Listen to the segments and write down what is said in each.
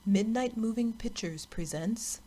Midnight Moving Pictures presents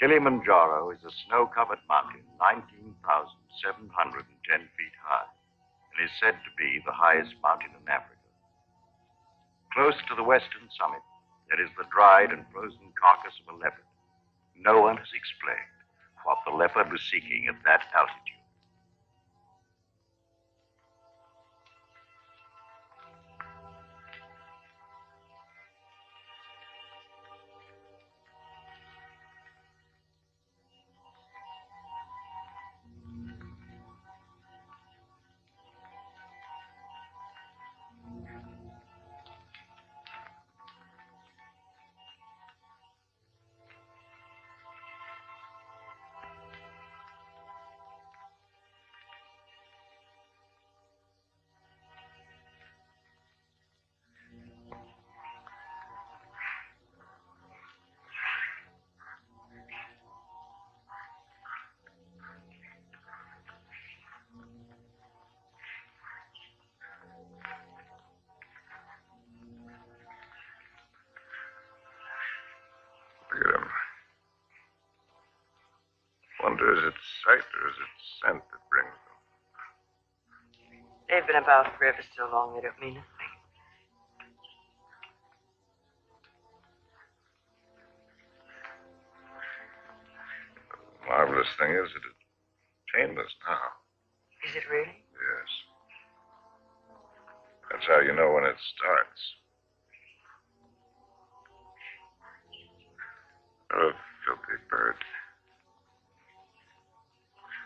Kilimanjaro is a snow-covered mountain 19,710 feet high and is said to be the highest mountain in Africa. Close to the western summit, there is the dried and frozen carcass of a leopard. No one has explained what the leopard was seeking at that altitude. Look at him. Wonder, is it sight or is it scent that brings them? They've been about forever so long they don't mean a thing. The marvelous thing is that it's painless now. Is it really? Yes. That's how you know when it starts. They're a filthy bird.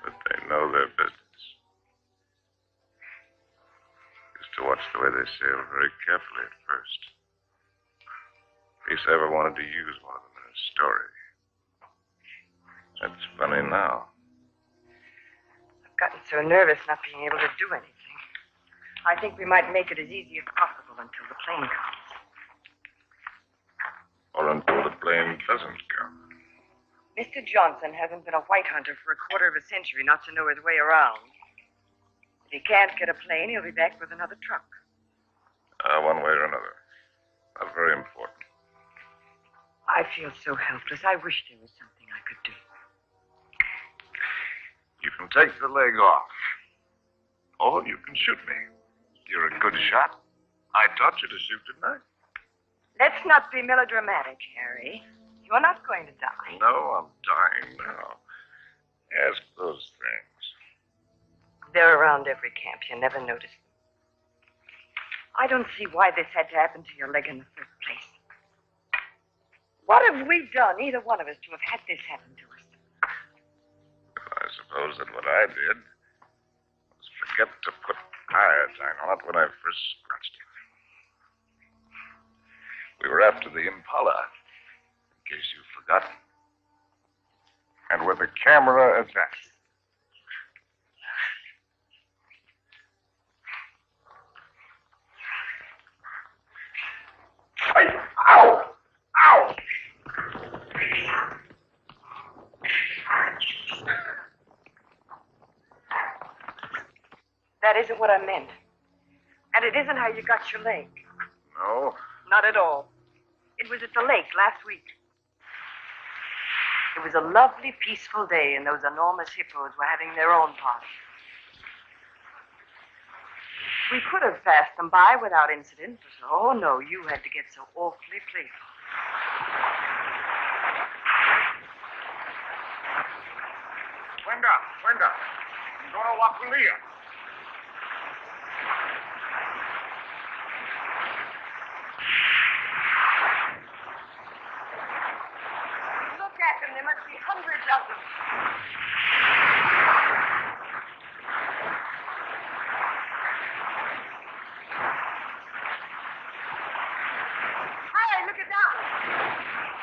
But they know their business. Used to watch the way they sail very carefully at first. In case I ever wanted to use one of them in a story. That's funny now. I've gotten so nervous not being able to do anything. I think we might make it as easy as possible until the plane comes. Or until the plane doesn't come. Mr. Johnson hasn't been a white hunter for a quarter of a century not to know his way around. If he can't get a plane, he'll be back with another truck. One way or another. Not very important. I feel so helpless. I wish there was something I could do. You can take the leg off. Or you can shoot me. You're a good shot. I taught you to shoot, didn't I? Let's not be melodramatic, Harry. You're not going to die. No, I'm dying now. Ask those things. They're around every camp. You never notice them. I don't see why this had to happen to your leg in the first place. What have we done, either one of us, to have had this happen to us? I suppose that what I did was forget to put iodine on it when I first scratched it. We were after the Impala, in case you've forgotten. And with the camera attached. Ow! Ow! That isn't what I meant. And it isn't how you got your leg. No? Not at all. It was at the lake last week. It was a lovely, peaceful day, and those enormous hippos were having their own party. We could have passed them by without incident, but oh no, you had to get so awfully playful. Wenda. Ndora wa kulia. got them. Hey, look at that.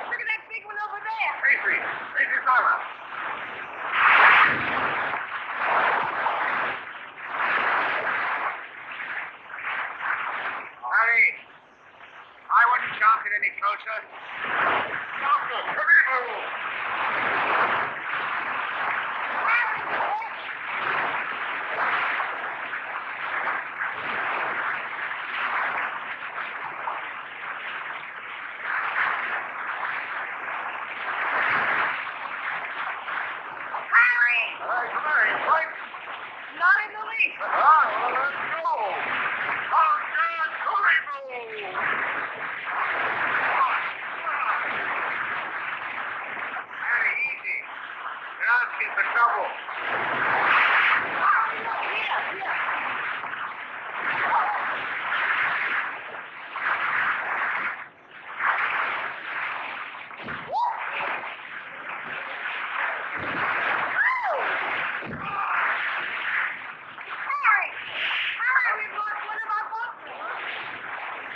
Look at that big one over there. Tracy! Tracy Farmer! Harry, I wouldn't chance it any closer. Doctor, come here. Harry! All right, come on, right? Not in the least. Well, let's go. Oh, God, hurry, Harry, easy. You're asking for trouble. Here. Harry! Harry, we've lost one of our boxes.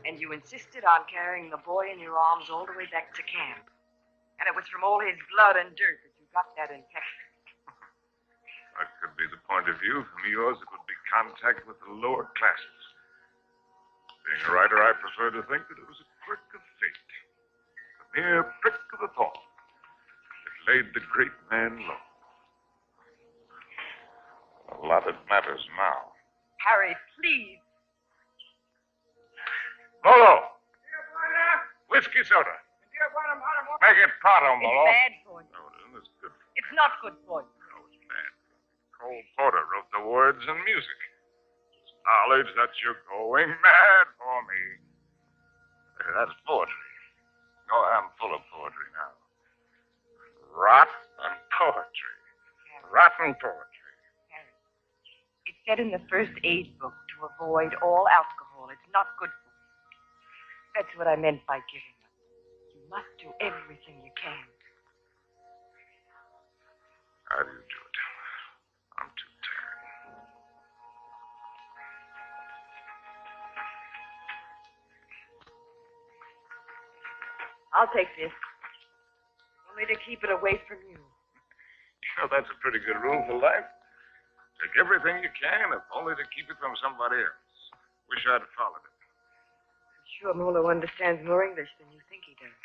And you insisted on carrying the boy in your arms all the way back to camp. And it was from all his blood and dirt that you got that infection. That could be the point of view. From yours, it would be contact with the lower classes. Being a writer, I prefer to think that it was a quirk of fate. A mere prick of the thought that laid the great man low. A lot that matters now. Harry, please. Molo! Whiskey soda. Make it pronto, It's Molo. bad for you. No, it isn't. It's good. It's not good for you. No, it's bad. Cole Porter wrote the words and music. It's knowledge that you're going mad for me. That's poetry. Oh, I'm full of poetry now. Rotten poetry. Rotten poetry. Harry, it said in the first aid book to avoid all alcohol. It's not good for you. That's what I meant by giving up. You must do everything you can. How do you do it? I'm too tired. I'll take this. Only to keep it away from you. You know, that's a pretty good rule for life. Take everything you can, if only to keep it from somebody else. Wish I'd followed it. I'm sure Molo understands more English than you think he does.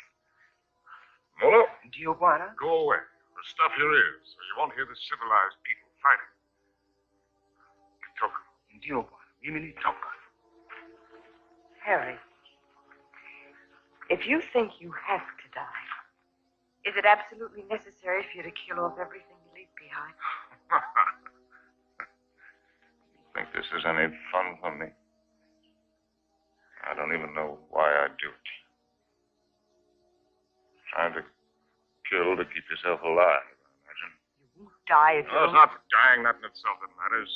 Molo, Tijuana? go away. Or stuff your ears, so you won't hear the civilized people fighting. Toka. Tijuana. Mimili Toka. Harry, if you think you have to die, is it absolutely necessary for you to kill off everything you leave behind? You think this is any fun for me? I don't even know why I do it. Trying to kill to keep yourself alive, I imagine. You won't die if you No, it's don't... not dying, not in itself that matters.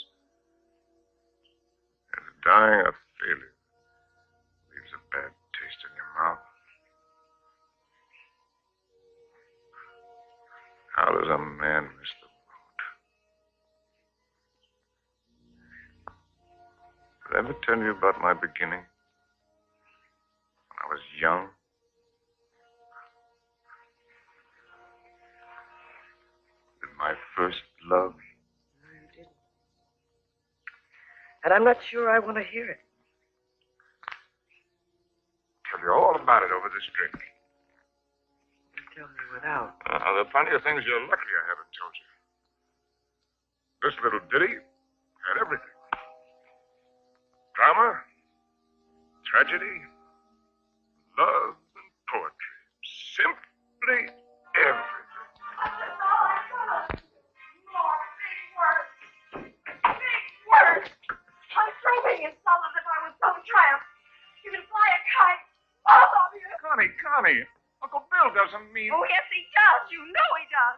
It's dying of failure. Leaves a bad taste in your mouth. How does a man miss the boat? I ever tell you about my beginning? When I was young? With my first love? No, you didn't. And I'm not sure I want to hear it. Tell you all about it over this drink. You tell me without. There are plenty of things you're lucky I haven't told you. This little ditty had everything. Drama, tragedy, love, and poetry. Simply everything. Big words. I'm throwing yourself as if I was some triumph. You can fly a kite. Both of you. Connie, Uncle Bill doesn't mean... Oh, yes, he does. You know he does.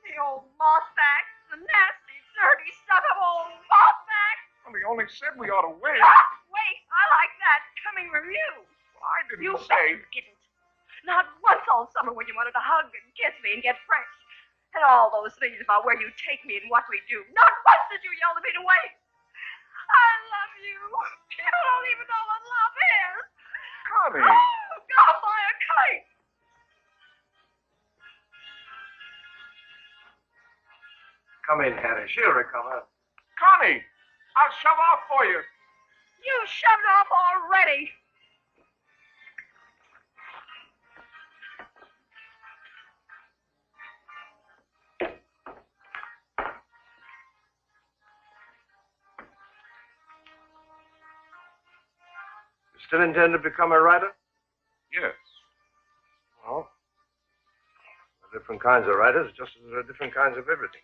The old mossback. The nasty, dirty stuff of old mossback. Well, he only said we ought to wait. Wait, I like that coming from you. Well, I didn't You say... bet you didn't. Not once all summer when you wanted to hug and kiss me and get fresh. And all those things about where you take me and what we do. Not once did you yell at me to wait. I love you. You don't even know what love is. Connie! Oh, go fly a kite. Come in, Harry. She'll recover. Connie! I'll shove off for you. You shoved off already. You still intend to become a writer? Yes. Well, there are different kinds of writers, just as there are different kinds of everything.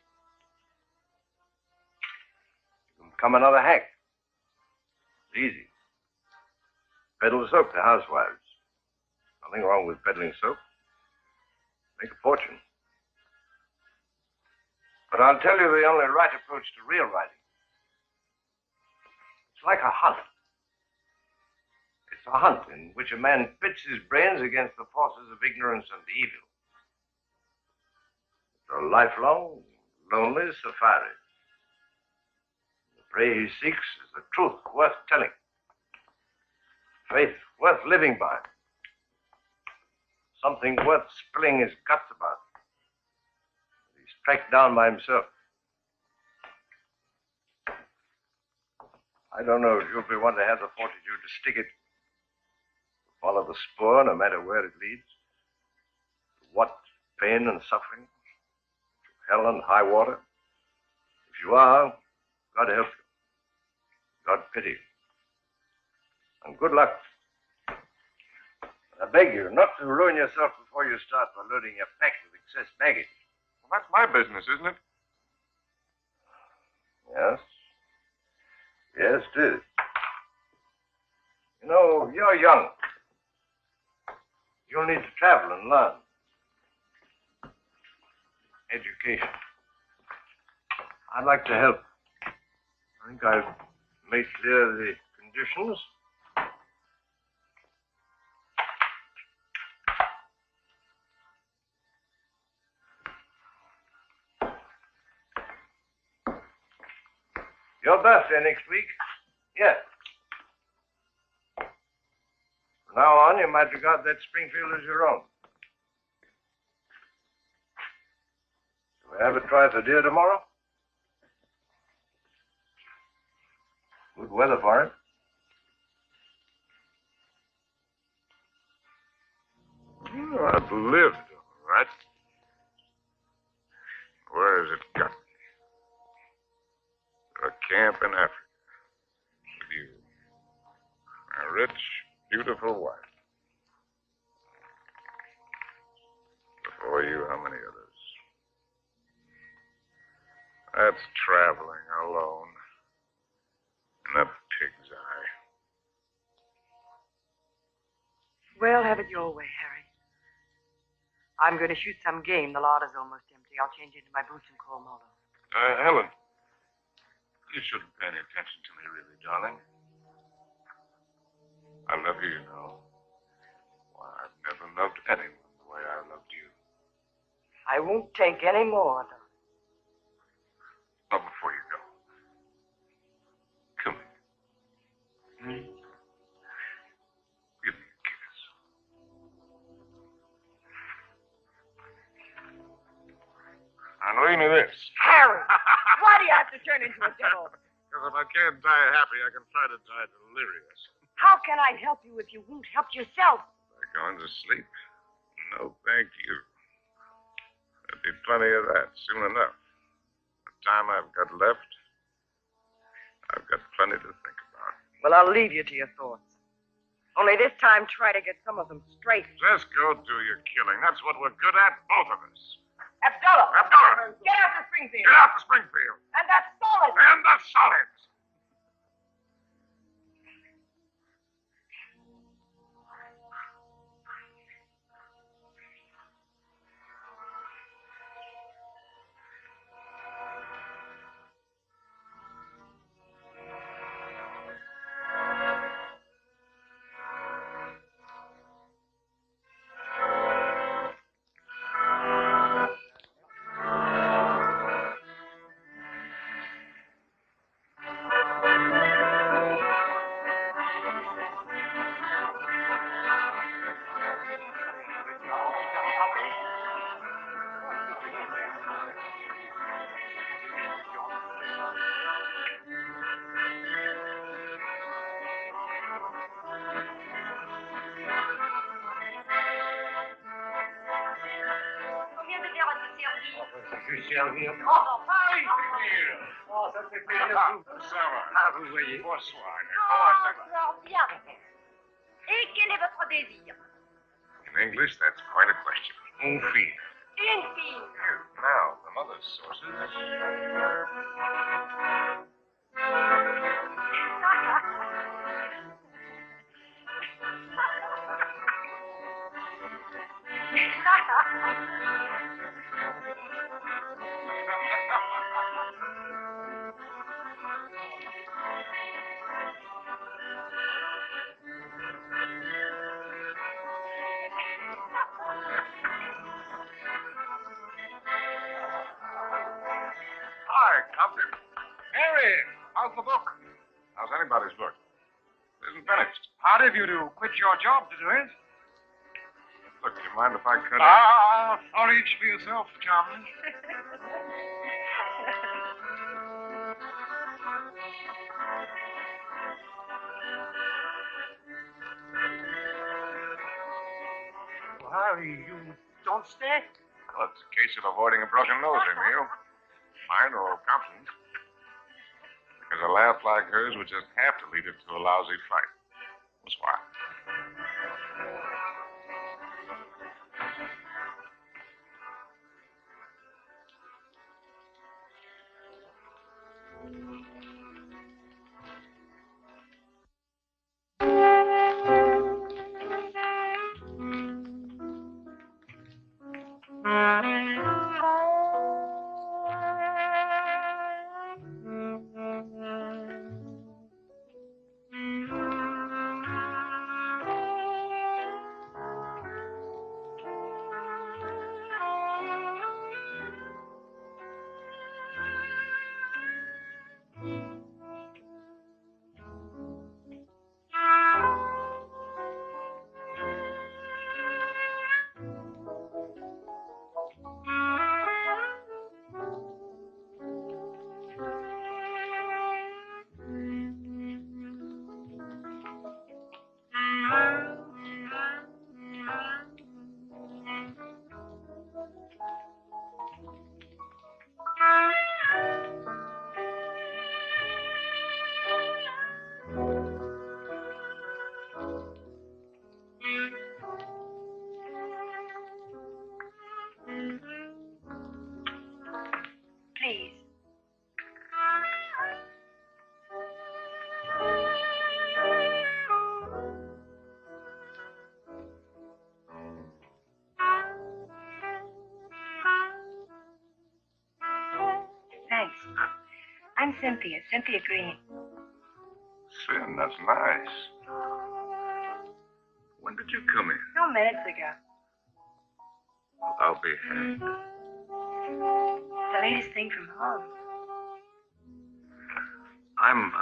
You can become another hack. It's easy. Peddle soap to housewives. Nothing wrong with peddling soap. Make a fortune. But I'll tell you the only right approach to real writing. It's like a hunt. It's a hunt in which a man pits his brains against the forces of ignorance and evil. It's a lifelong, lonely safari. The prey he seeks is the truth worth telling. Faith worth living by. Something worth spilling his guts about. He's tracked down by himself. I don't know if you'll be one to have the fortitude to stick it. Follow the spoor, no matter where it leads. To what pain and suffering? To hell and high water? If you are, God help you. God pity you. And good luck. I beg you not to ruin yourself before you start by loading your pack with excess baggage. Well, that's my business, isn't it? Yes. Yes, it is. You know, you're young. You'll need to travel and learn. Education. I'd like to help. I think I've made clear the conditions. Your birthday next week? Yes. From now on, you might regard that Springfield as your own. Shall we have a try for deer tomorrow? Good weather for it. Oh, I've lived, all right. Where has it got me? To a camp in Africa. With you. A rich, beautiful wife. Before you, how many others? That's traveling alone. In a pig's eye. Well, have it your way, Harry. I'm going to shoot some game. The larder's almost empty. I'll change into my boots and call Marlowe. Helen, you shouldn't pay any attention to me, really, darling. I love you, you know. Why, I've never loved anyone the way I loved you. I won't take any more, though. Not before you go. Come here. read me this. Harry, why do you have to turn into a devil? Because if I can't die happy, I can try to die delirious. How can I help you if you won't help yourself? By going to sleep? No, thank you. There'll be plenty of that soon enough. The time I've got left, I've got plenty to think about. Well, I'll leave you to your thoughts. Only this time, try to get some of them straight. Just go do your killing. That's what we're good at, both of us. Abdullah! Get out to Springfield! Get out to Springfield! And that's solid! And the solids! Oh, ça fait plaisir. Ça va. Ah, vous voyez. Bonsoir. Comment ça va? Alors, bien. Et quel est votre désir? In English, that's quite a question. Une fille. Une fille. Now, from other sources. Hi, Compton. Mary, how's the book? How's anybody's book? It isn't finished. Hard of you to quit your job to do it. Look, do you mind if I cut in? Or each for yourself, Charlie. Harry, you don't stay? Well, it's a case of avoiding a broken nose, Emil. Mine or Compton's. Because a laugh like hers would just have to lead it to a lousy fight. That's why. Please. Thanks. I'm Cynthia Green. Sin, that's nice. When did you come in? 2 minutes ago. Well, I'll be happy. The latest thing from home. I'm,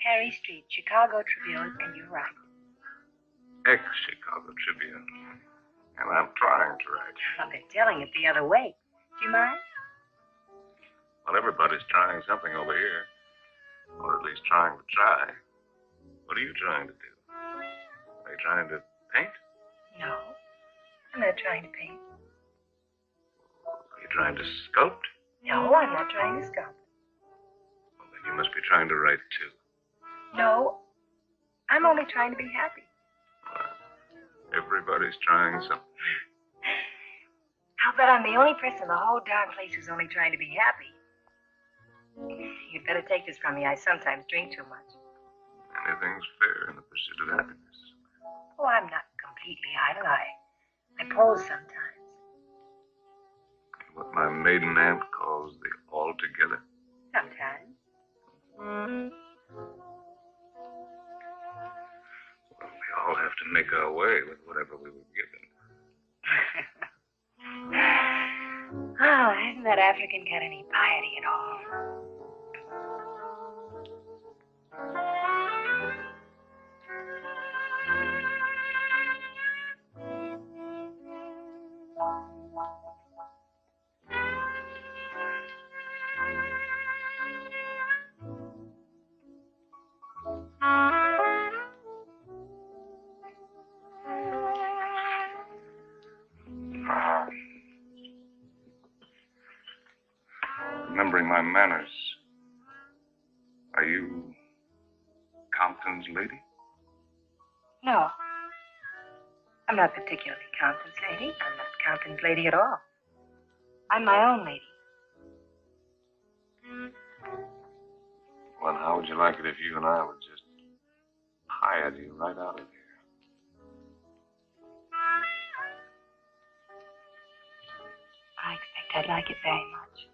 Harry Street, Chicago Tribune, and you're right. ex-Chicago Tribune. And I'm trying to write. Well, they're telling it the other way. Do you mind? Well, everybody's trying something over here. Or at least trying to try. What are you trying to do? Are you trying to paint? No, I'm not trying to paint. Are you trying to sculpt? No, I'm not trying to sculpt. Well, then you must be trying to write, too. No, I'm only trying to be happy. Well, everybody's trying something. I'll bet I'm the only person in the whole darn place who's only trying to be happy. You'd better take this from me. I sometimes drink too much. Anything's fair in the pursuit of happiness. Oh, I'm not completely idle. I pose sometimes. What my maiden aunt calls the altogether. Sometimes. Well, we all have to make our way with whatever we were given. Oh, hasn't that African got any piety at all? Remembering my manners. Are you Compton's lady? No. I'm not particularly Compton's lady. I'm not Compton's lady at all. I'm my own lady. Well, how would you like it if you and I would just hire you right out of here? I expect I'd like it very much.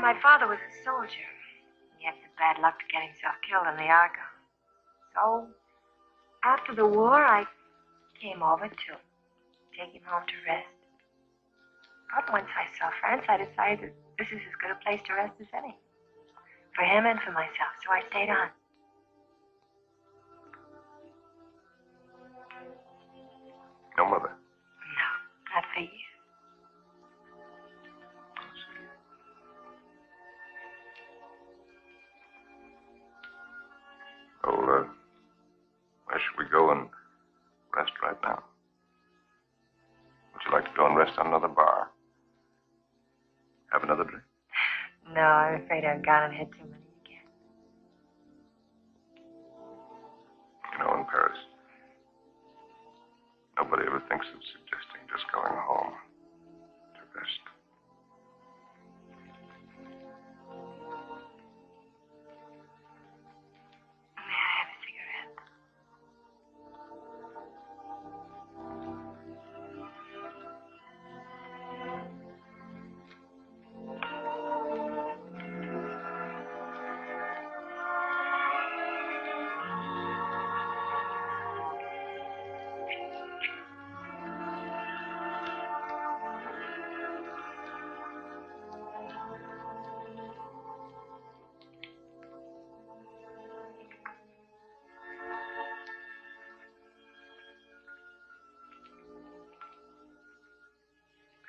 My father was a soldier. He had the bad luck to get himself killed in the Argonne. So, after the war, I came over to take him home to rest. But once I saw France, I decided this is as good a place to rest as any. For him and for myself, so I stayed on. No mother. No, not for you. Well, where should we go and rest right now? Would you like to go and rest on another bar? Have another drink? No, I'm afraid I've gone and had too many again. You know, in Paris, nobody ever thinks of suggesting just going home to rest. May I have a cigarette?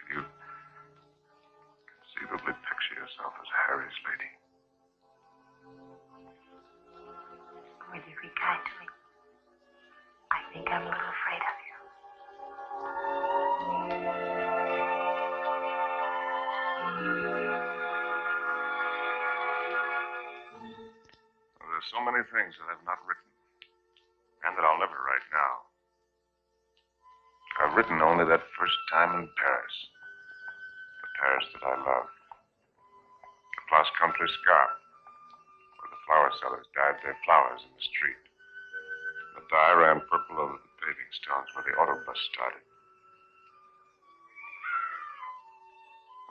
Did you conceivably picture yourself as Harry's lady? Will you be kind to me? I think I'm a little afraid of you. Well, there's so many things that I've not written, and that I'll never write now. I've written only that first time in Paris. The Paris that I loved. The Place Country Scarpe, where the flower sellers dyed their flowers in the street. The dye ran purple over the paving stones where the auto bus started.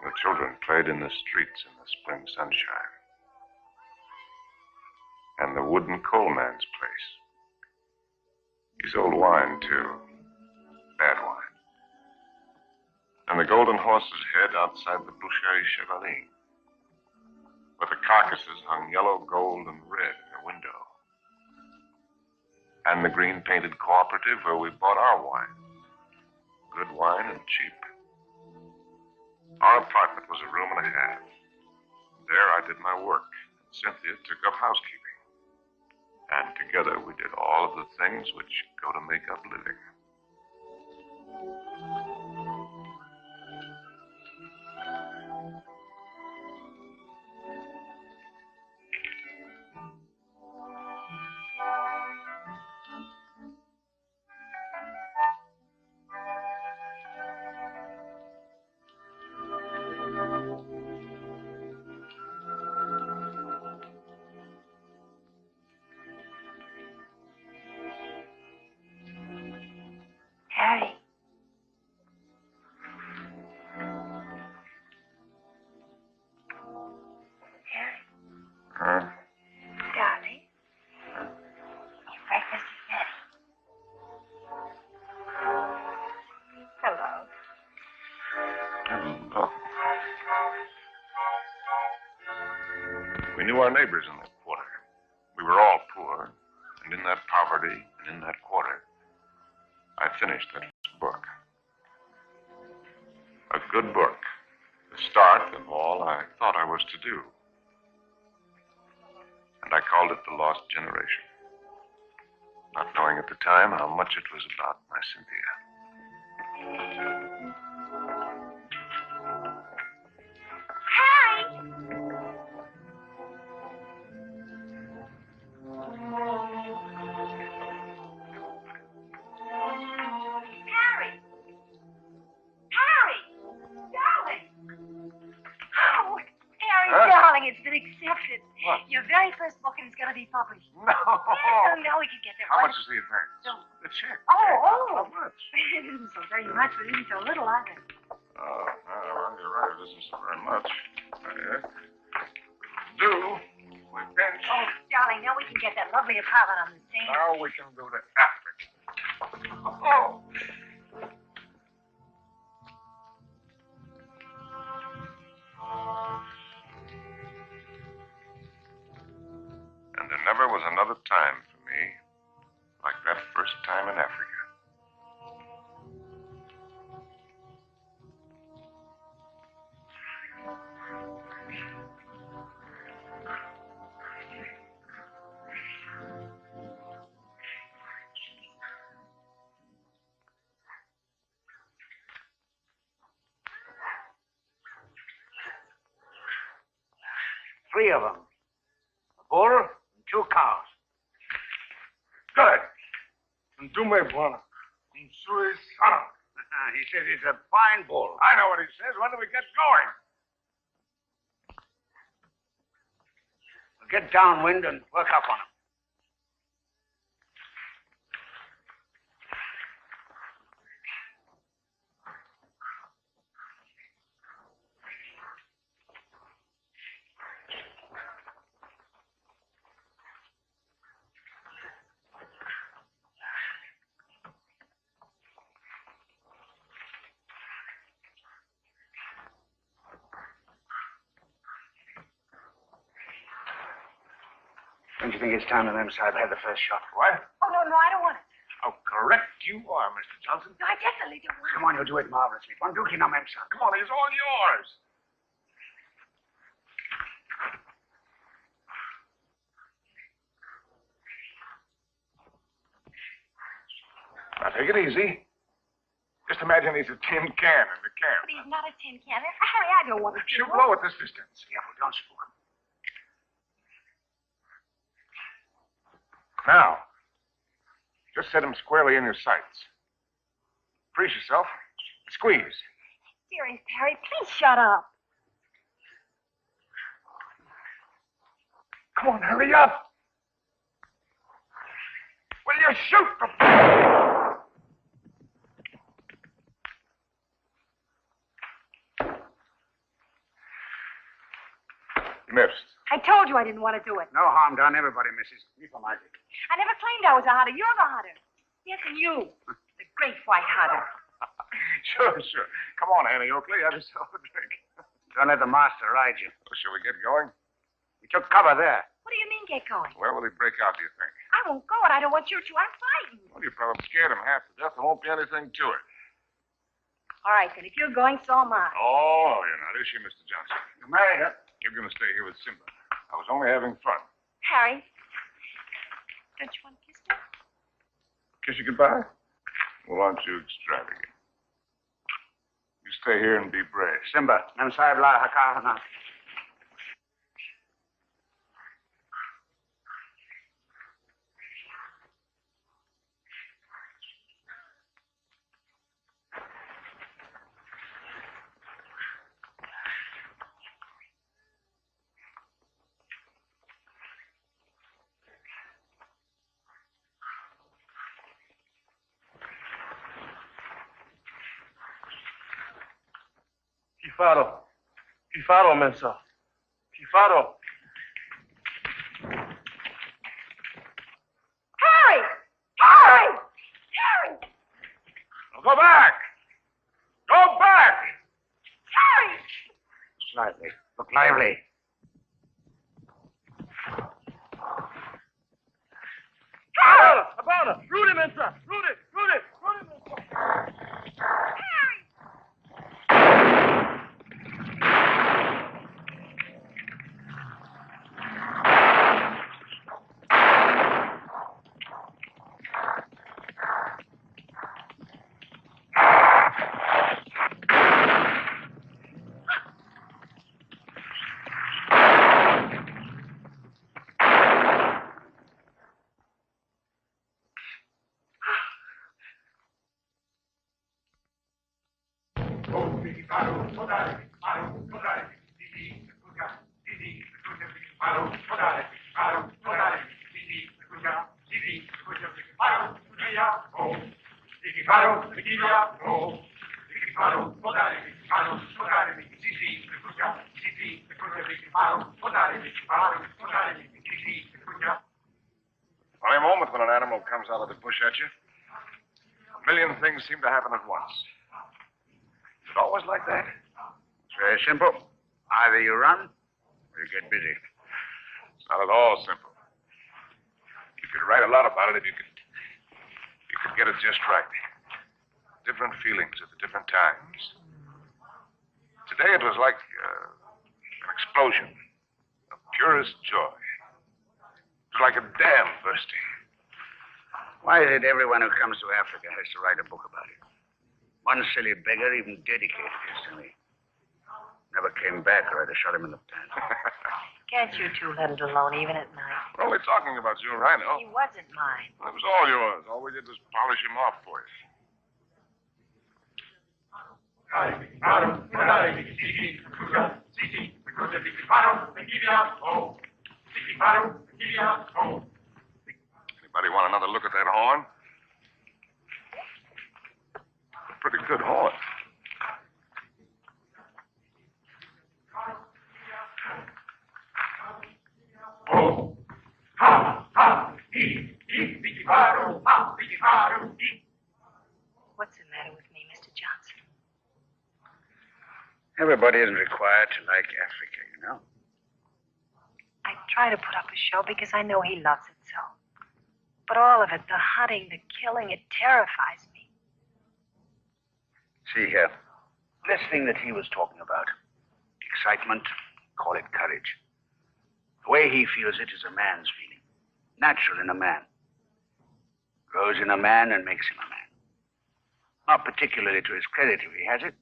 The children played in the streets in the spring sunshine. And the wooden coal man's place. He sold wine, too. Bad wine. And the golden horse's head outside the Boucherie Chevalier. Where the carcasses hung yellow, gold, and red in the window. And the green painted cooperative where we bought our wine. Good wine and cheap. Our apartment was a room and a half. There I did my work, and Cynthia took up housekeeping. And together we did all of the things which go to make up living. Harry. Harry. Huh? Darling. Your breakfast is ready. Hello. Hello. We knew our neighbors in that quarter. We were all poor, and in that poverty and in that quarter, I finished that book. A good book. The start of all I thought I was to do. And I called it The Lost Generation. Not knowing at the time how much it was about my Cynthia. It's been accepted. What? Your very first book, and it's going to be published. No. Oh, no, we can get there. How much is the advance? No. The check. Oh. How much? It isn't so very much, but it isn't so little either. Oh, well, you're right. It isn't so very much. Do. We pinch. Oh, darling, now we can get that lovely apartment on the Seine. Now we can do the after. Oh. And there never was another time for me like that first time in Africa. Three of them. A bull and 2 cows. Good. And do me buona. Un sui sano. He says it's a fine bull. I know what he says. When do we get going? We'll get downwind and work up on him. Don't you think it's time the Mem Sahib had the first shot? What? Oh, no, I don't want it. How correct you are, Mr. Johnson. No, I definitely don't want it. Come on, you'll do it marvelously. One dookie now, Mem Sahib. Come on, he's all yours. Now, take it easy. Just imagine he's a tin can in the camp. But he's not a tin can. Harry, I don't want to Shoot low at this distance. Careful, don't spook him. Now, just set him squarely in your sights. Freeze yourself. Squeeze. Serious, Harry, please shut up. Come on, hurry up. Will you shoot the... you I didn't want to do it. No harm done. Everybody misses. Me for my dick. I never claimed I was a hunter. You're the hunter. Yes, and you. The great white hunter. Sure. Come on, Annie Oakley. Have yourself a drink. Don't let the master ride you. Well, shall we get going? We took cover there. What do you mean, get going? Where will he break out, do you think? I won't go, and I don't want you to. I'm frightened. Well, you probably scared him half to death. There won't be anything to it. All right, then. If you're going, so am I. Oh, you're not, is she, Mr. Johnson? You married her. You're going to stay here with Simba. I was only having fun. Harry, don't you want to kiss me? Kiss you goodbye? Well, aren't you extravagant? You stay here and be brave. Simba, I'm sahib la hakahana. Pifaro, Mensa. Pifaro. Harry! Harry! Harry! Now go back! Go back! Harry! Slightly. Look lively. Harry! Abana. Rudy, Mensa. Rudy, Mensa. Harry! Funny moment when an animal comes out of the bush at you. A million things seem to happen at once. Is it always like that? It's very simple. Either you run or you get busy. It's not at all simple. You could write a lot about it if you could get it just right. Different feelings at the different times. Today it was like an explosion of purest joy. It was like a dam bursting. Why is it everyone who comes to Africa has to write a book about it? One silly beggar even dedicated his to me. Never came back or I'd have shot him in the pants. Can't you two let it alone, even at night? We're only talking about you, Rhino. He wasn't mine. It was all yours. All we did was polish him off for you. Anybody want another look at that horn? A pretty good horn. What's the matter with me, Mr. Johnson? Everybody isn't required to like Africa, you know. I try to put up a show because I know he loves it so. But all of it, the hunting, the killing, it terrifies me. See here, this thing that he was talking about, excitement, call it courage. The way he feels it is a man's feeling, natural in a man. Grows in a man and makes him a man. Not particularly to his credit if he has it,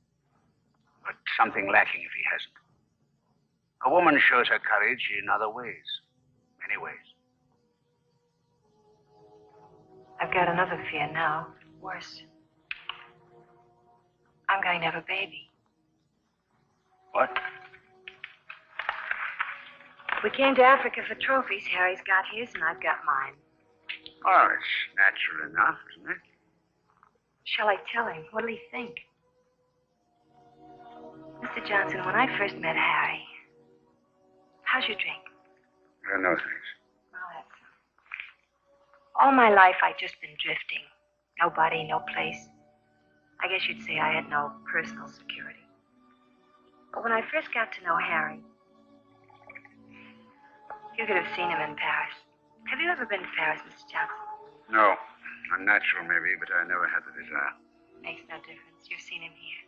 but something lacking if he hasn't. A woman shows her courage in other ways, many ways. I've got another fear now, worse. I'm going to have a baby. What? We came to Africa for trophies. Harry's got his and I've got mine. Oh, it's natural enough, isn't it? Shall I tell him? What'll he think? Mr. Johnson, when I first met Harry, how's your drink? No, thanks. Well, that's all my life I've just been drifting. Nobody, no place. I guess you'd say I had no personal security. But when I first got to know Harry, you could have seen him in Paris. Have you ever been to Paris, Mr. Johnson? No. Unnatural, maybe, but I never had the desire. Makes no difference. You've seen him here.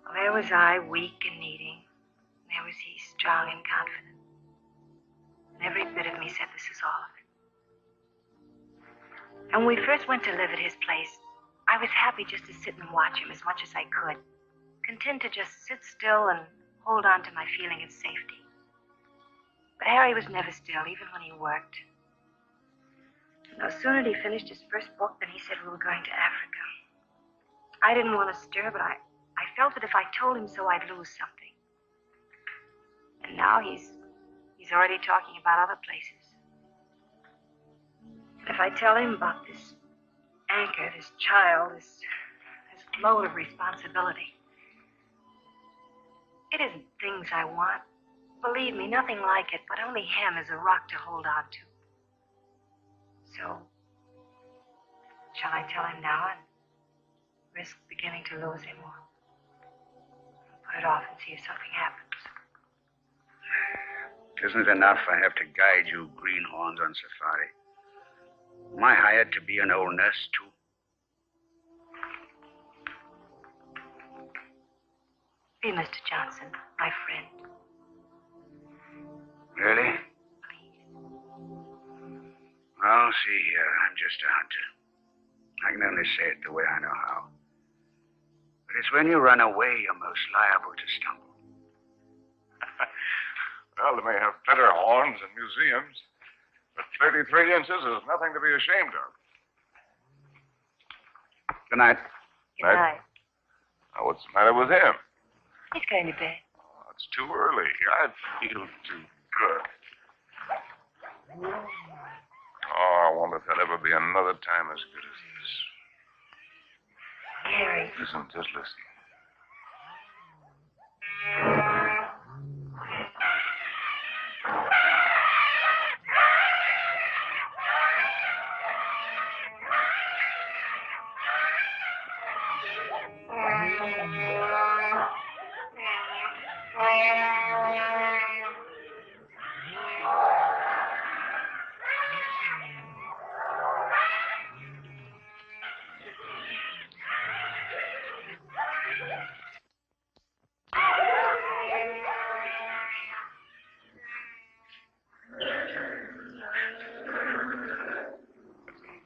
Well, there was I, weak and needing. There was he, strong and confident. And every bit of me said, this is all of it. And when we first went to live at his place, I was happy just to sit and watch him as much as I could. Content to just sit still and hold on to my feeling of safety. But Harry was never still, even when he worked. No sooner had he finished his first book than he said we were going to Africa. I didn't want to stir, but I felt that if I told him so, I'd lose something. And now he's already talking about other places. If I tell him about this anchor, this child, this load of responsibility, it isn't things I want. Believe me, nothing like it, but only him as a rock to hold on to. So, shall I tell him now and risk beginning to lose him, or put it off and see if something happens? Isn't it enough I have to guide you greenhorns on safari? Am I hired to be an old nurse, too? Be Mr. Johnson, my friend. Really? Well, see here, I'm just a hunter. I can only say it the way I know how. But it's when you run away you're most liable to stumble. Well, they may have better horns in museums, but 33 inches is nothing to be ashamed of. Good night. Good night. Now, what's the matter with him? He's going to bed. Oh, it's too early. I feel too good. Oh, I wonder if there'll ever be another time as good as this. Harry. Listen, just listen.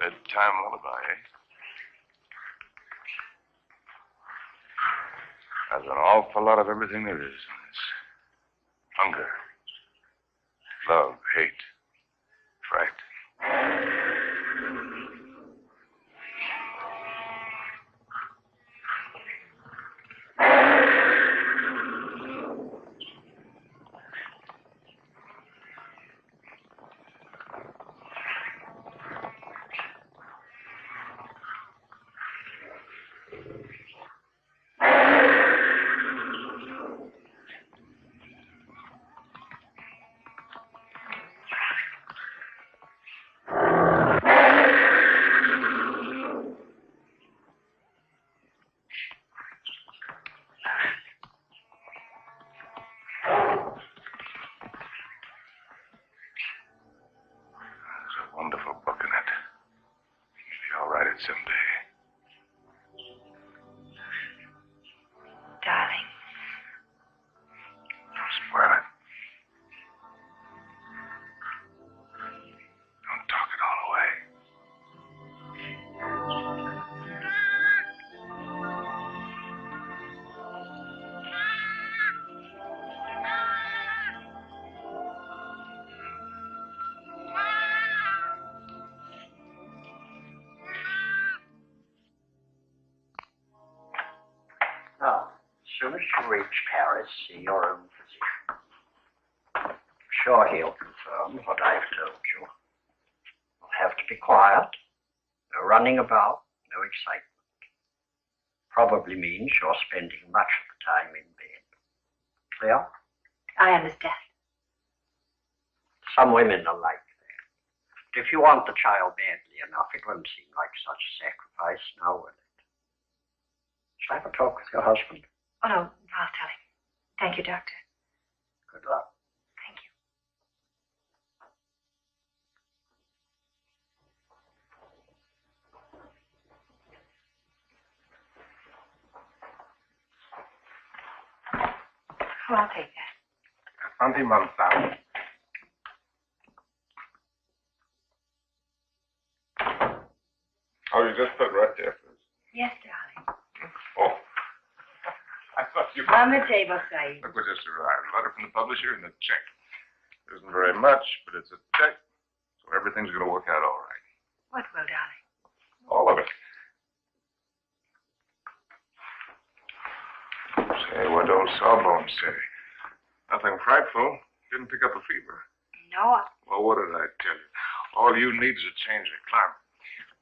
Bedtime lullaby, eh? There's an awful lot of everything there is in this. Hunger, love, hate, fright. Wonderful book in it. Maybe I'll write it someday. Darling. Don't spoil it. Don't talk it all away. Now, as soon as you reach Paris, see your own physician. I'm sure he'll confirm what I've told you. You'll have to be quiet, no running about, no excitement. Probably means you're spending much of the time in bed. Clear? I understand. Some women are like that. But if you want the child badly enough, it wouldn't seem like such a sacrifice, now will it? Shall I have a talk with your husband? Oh, no, I'll tell him. Thank you, Doctor. Good luck. Thank you. Oh, I'll take that. 20 months out. Oh, you just put right there, please. Yes, darling. Oh. I thought you... On the table, Saeed. Look what just arrived. A letter from the publisher and a check. It isn't very much, but it's a check, so everything's going to work out all right. What will, darling? All of it. Say, what old Sawbones say? Nothing frightful. Didn't pick up a fever. No, Well, what did I tell you? All you need is a change of climate.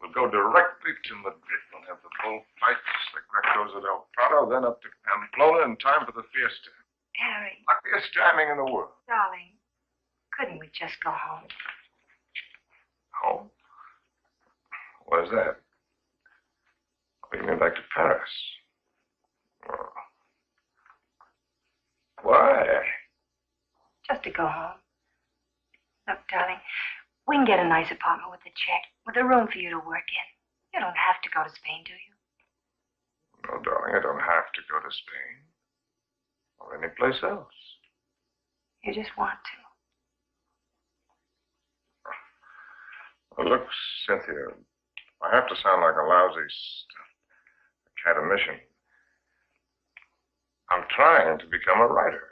We'll go directly to Madrid. We'll have the bullfights, the Grecos at El Prado, then up to Pamplona in time for the fiesta. Harry, Luckiest timing in the world. darling, couldn't we just go home? Home? What is that? Oh, you mean back to Paris? Oh. Why? Just to go home. Look, darling, we can get a nice apartment with a check, with a room for you to work in. You don't have to go to Spain, do you? No, darling, I don't have to go to Spain. Or any place else. You just want to. Well, look, Cynthia, I have to sound like a lousy academician. I'm trying to become a writer.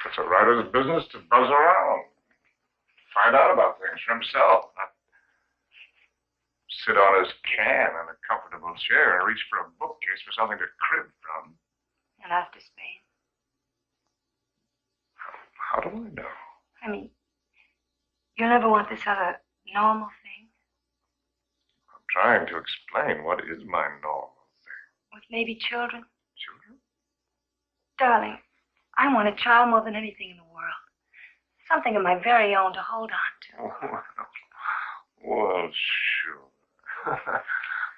It's a writer's business to buzz around, find out about things for himself, not sit on his can in a comfortable chair and reach for a bookcase for something to crib from. And after Spain. How do I know? I mean, you'll never want this other normal thing? I'm trying to explain what is my normal thing. With maybe children? Children? Darling, I want a child more than anything in the world. Something of my very own to hold on to. Well, sure.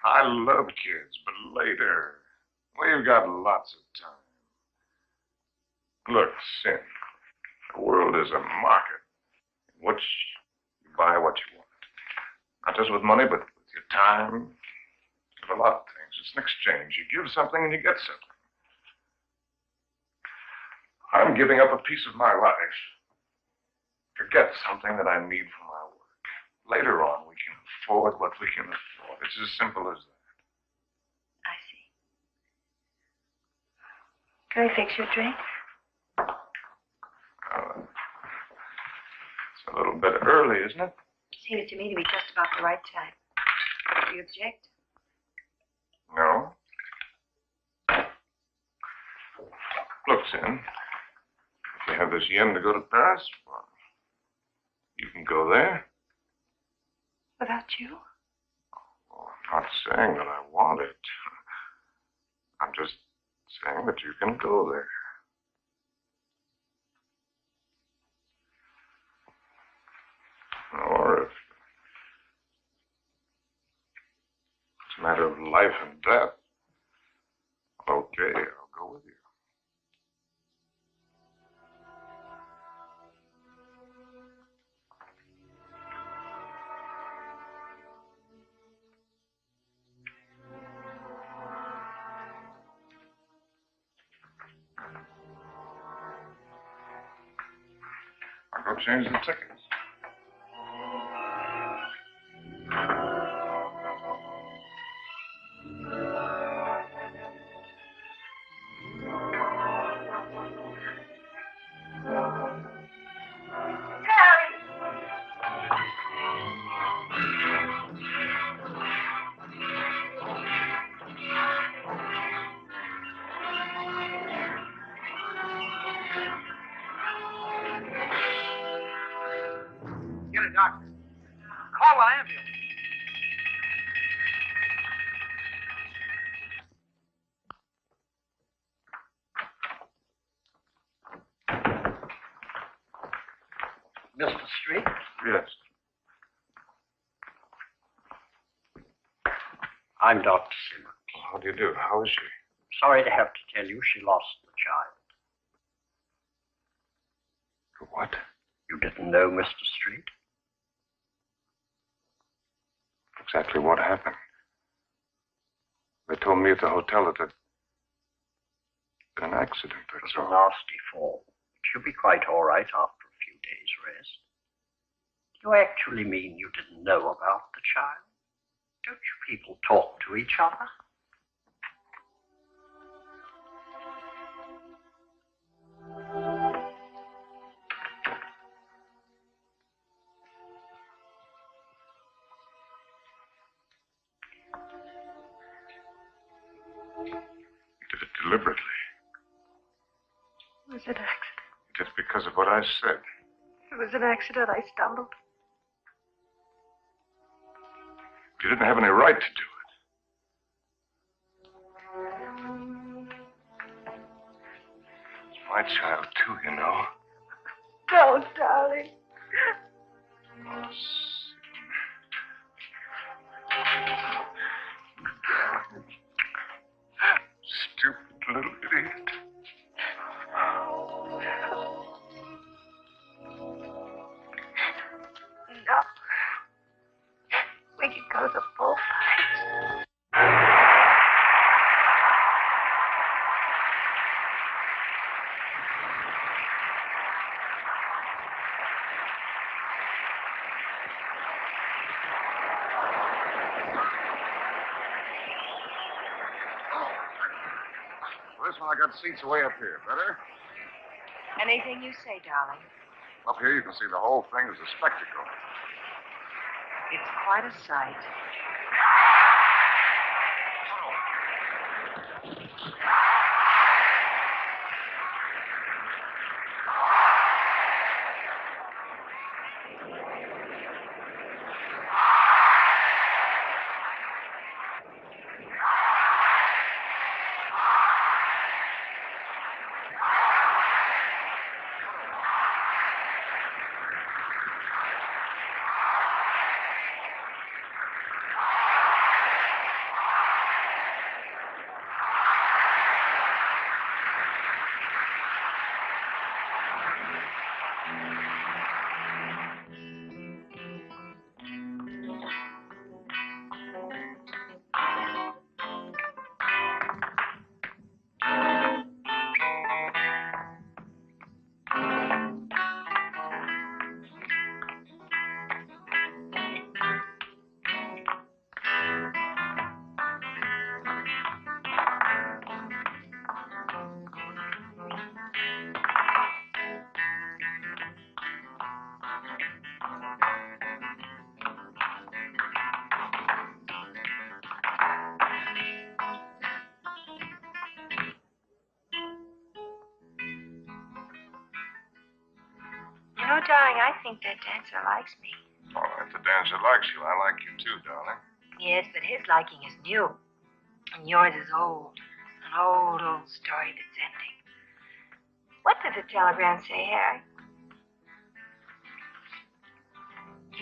I love kids, but later. We've got lots of time. Look, Sin, the world is a market in which you buy what you want. Not just with money, but with your time, with a lot of things. It's an exchange. You give something and you get something. I'm giving up a piece of my life to get something that I need for my work. Later on, we can afford what we can afford. It's as simple as that. I see. Can I fix your drink? It's a little bit early, isn't it? Seems to me to be just about the right time. Do you object? No. Look, Sin, if you have this yen to go to Paris, well, you can go there. Without you? Oh, I'm not saying that I want it. I'm just saying that you can go there. Or if it's a matter of life and death, okay, I'll go with you. I'll go change the tickets. Get a doctor. Call an ambulance. Street? Yes. I'm Dr. Simmons. How do you do? How is she? Sorry to have to tell you she lost the child. What? You didn't know Mr. Street? Exactly what happened? They told me at the hotel that there'd been an accident. It was a nasty fall. She'll be quite all right after a few days' rest. Do you actually mean you didn't know about the child? Don't you people talk to each other? You did it deliberately. It was an accident. You did it because of what I said. It was an accident. I stumbled. You didn't have any right to do it. It's my child, too, you know. Don't, darling. Oh, stupid little idiot. No. We could go the full price. This one I got seats way up here. Better? Anything you say, darling. Up here you can see the whole thing as a spectacle. It's quite a sight. You know, darling, I think that dancer likes me. Oh, if the dancer likes you, I like you too, darling. Yes, but his liking is new. And yours is old. An old, old story that's ending. What does the telegram say, Harry?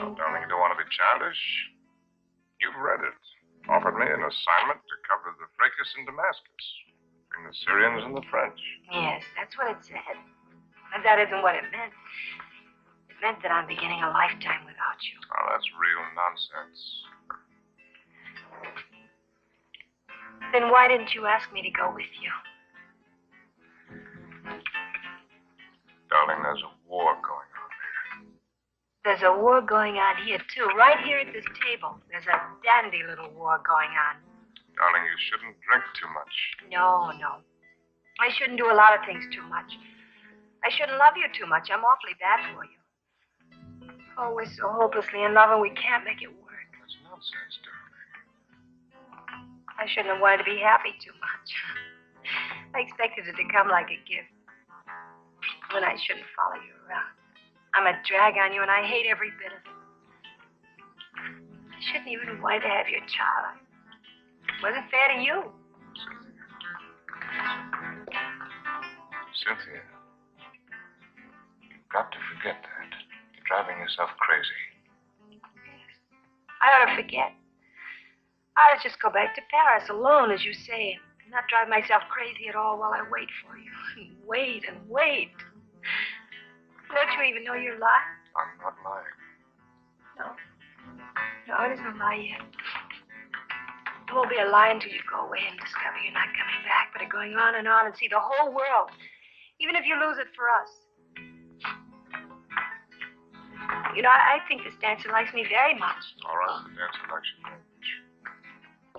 Oh, darling, you don't want to be childish? You've read it. Offered me an assignment to cover the fracas in Damascus, between the Syrians and the French. Yes, that's what it said. But that isn't what it meant. It meant that I'm beginning a lifetime without you. Oh, that's real nonsense. Then why didn't you ask me to go with you? Darling, there's a war going on there. There's a war going on here, too. Right here at this table. There's a dandy little war going on. Darling, you shouldn't drink too much. No, no. I shouldn't do a lot of things too much. I shouldn't love you too much. I'm awfully bad for you. Oh, we're so hopelessly in love and we can't make it work. That's nonsense, darling. I shouldn't have wanted to be happy too much. I expected it to come like a gift. When I shouldn't follow you around. I'm a drag on you and I hate every bit of it. I shouldn't even have wanted to have your child. It wasn't fair to you. Cynthia, you've got to forget that. driving yourself crazy. I ought to forget. I ought to just go back to Paris alone, as you say, and not drive myself crazy at all while I wait for you. And wait and wait. Don't you even know you're lying? I'm not lying. No. No, it isn't a lie yet. It won't be a lie until you go away and discover you're not coming back, but are going on and see the whole world, even if you lose it for us. You know, I think this dancer likes me very much. All right, the dancer likes you very much.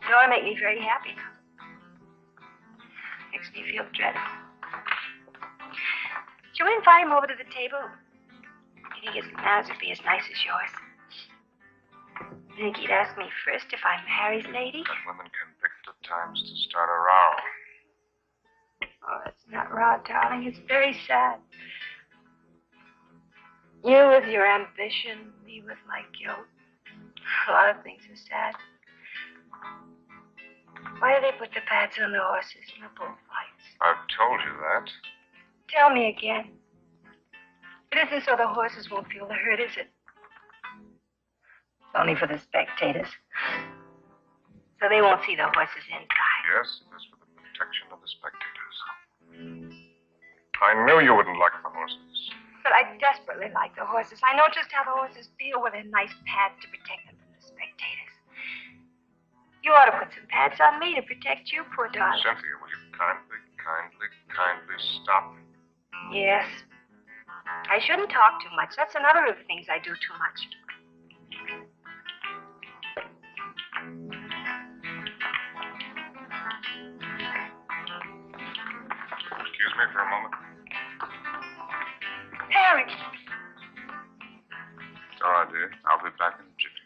It ought to make me very happy. Makes me feel dreadful. Shall we invite him over to the table? You think his manners would be as nice as yours? You think he'd ask me first if I'm Harry's lady? But women can pick the times to start a row. Oh, it's not raw, darling. It's very sad. You with your ambition, me with my guilt. A lot of things are sad. Why do they put the pads on the horses in the bullfights? I've told you that. Tell me again. It isn't so the horses won't feel the hurt, is it? It's only for the spectators. So they won't see the horses inside. Yes, it is for the protection of the spectators. I knew you wouldn't like the horses. But I desperately like the horses. I know just how the horses feel with their nice pads to protect them from the spectators. You ought to put some pads on me to protect you, poor darling. Cynthia, will you kindly stop? Yes. I shouldn't talk too much. That's another of the things I do too much. Excuse me for a moment. Harry! It's all right, dear. I'll be back in a jiffy.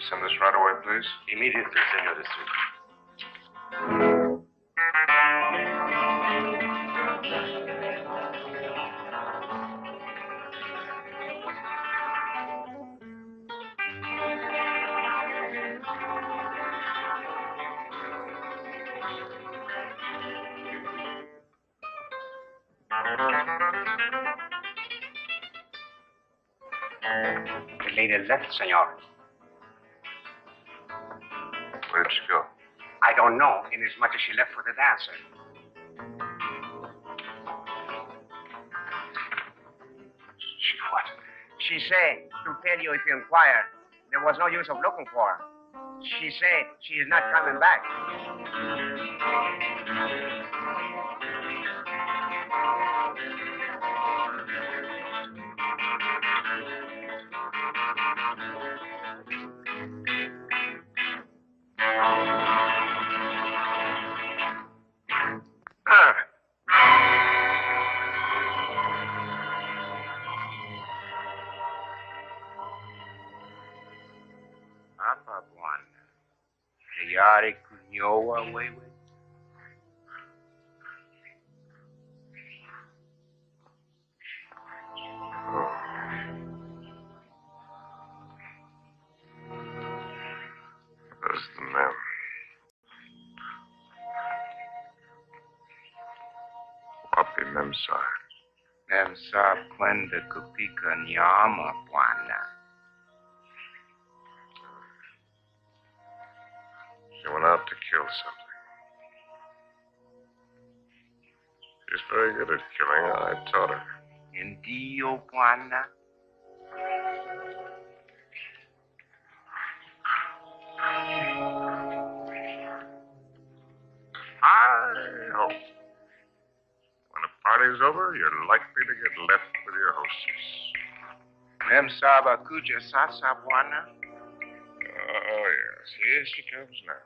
Send this right away, please. Immediately, Senor District. The lady left, senor. Where'd she go? I don't know, inasmuch as she left for the dancer. She what? She said to tell you if you inquired, there was no use of looking for her. She said she is not coming back. Papa Buana. Yari Kunyoa Wewe. There's the mem. Wapi Memsar. Memsa Kwenda Kupika Nyama Buana. She went out to kill something. She's very good at killing. I taught her. Indio Buana. I hope. When the party's over, you're likely to get left with your hostess. Memsa Bakuja Sasa Buana. Here she comes now.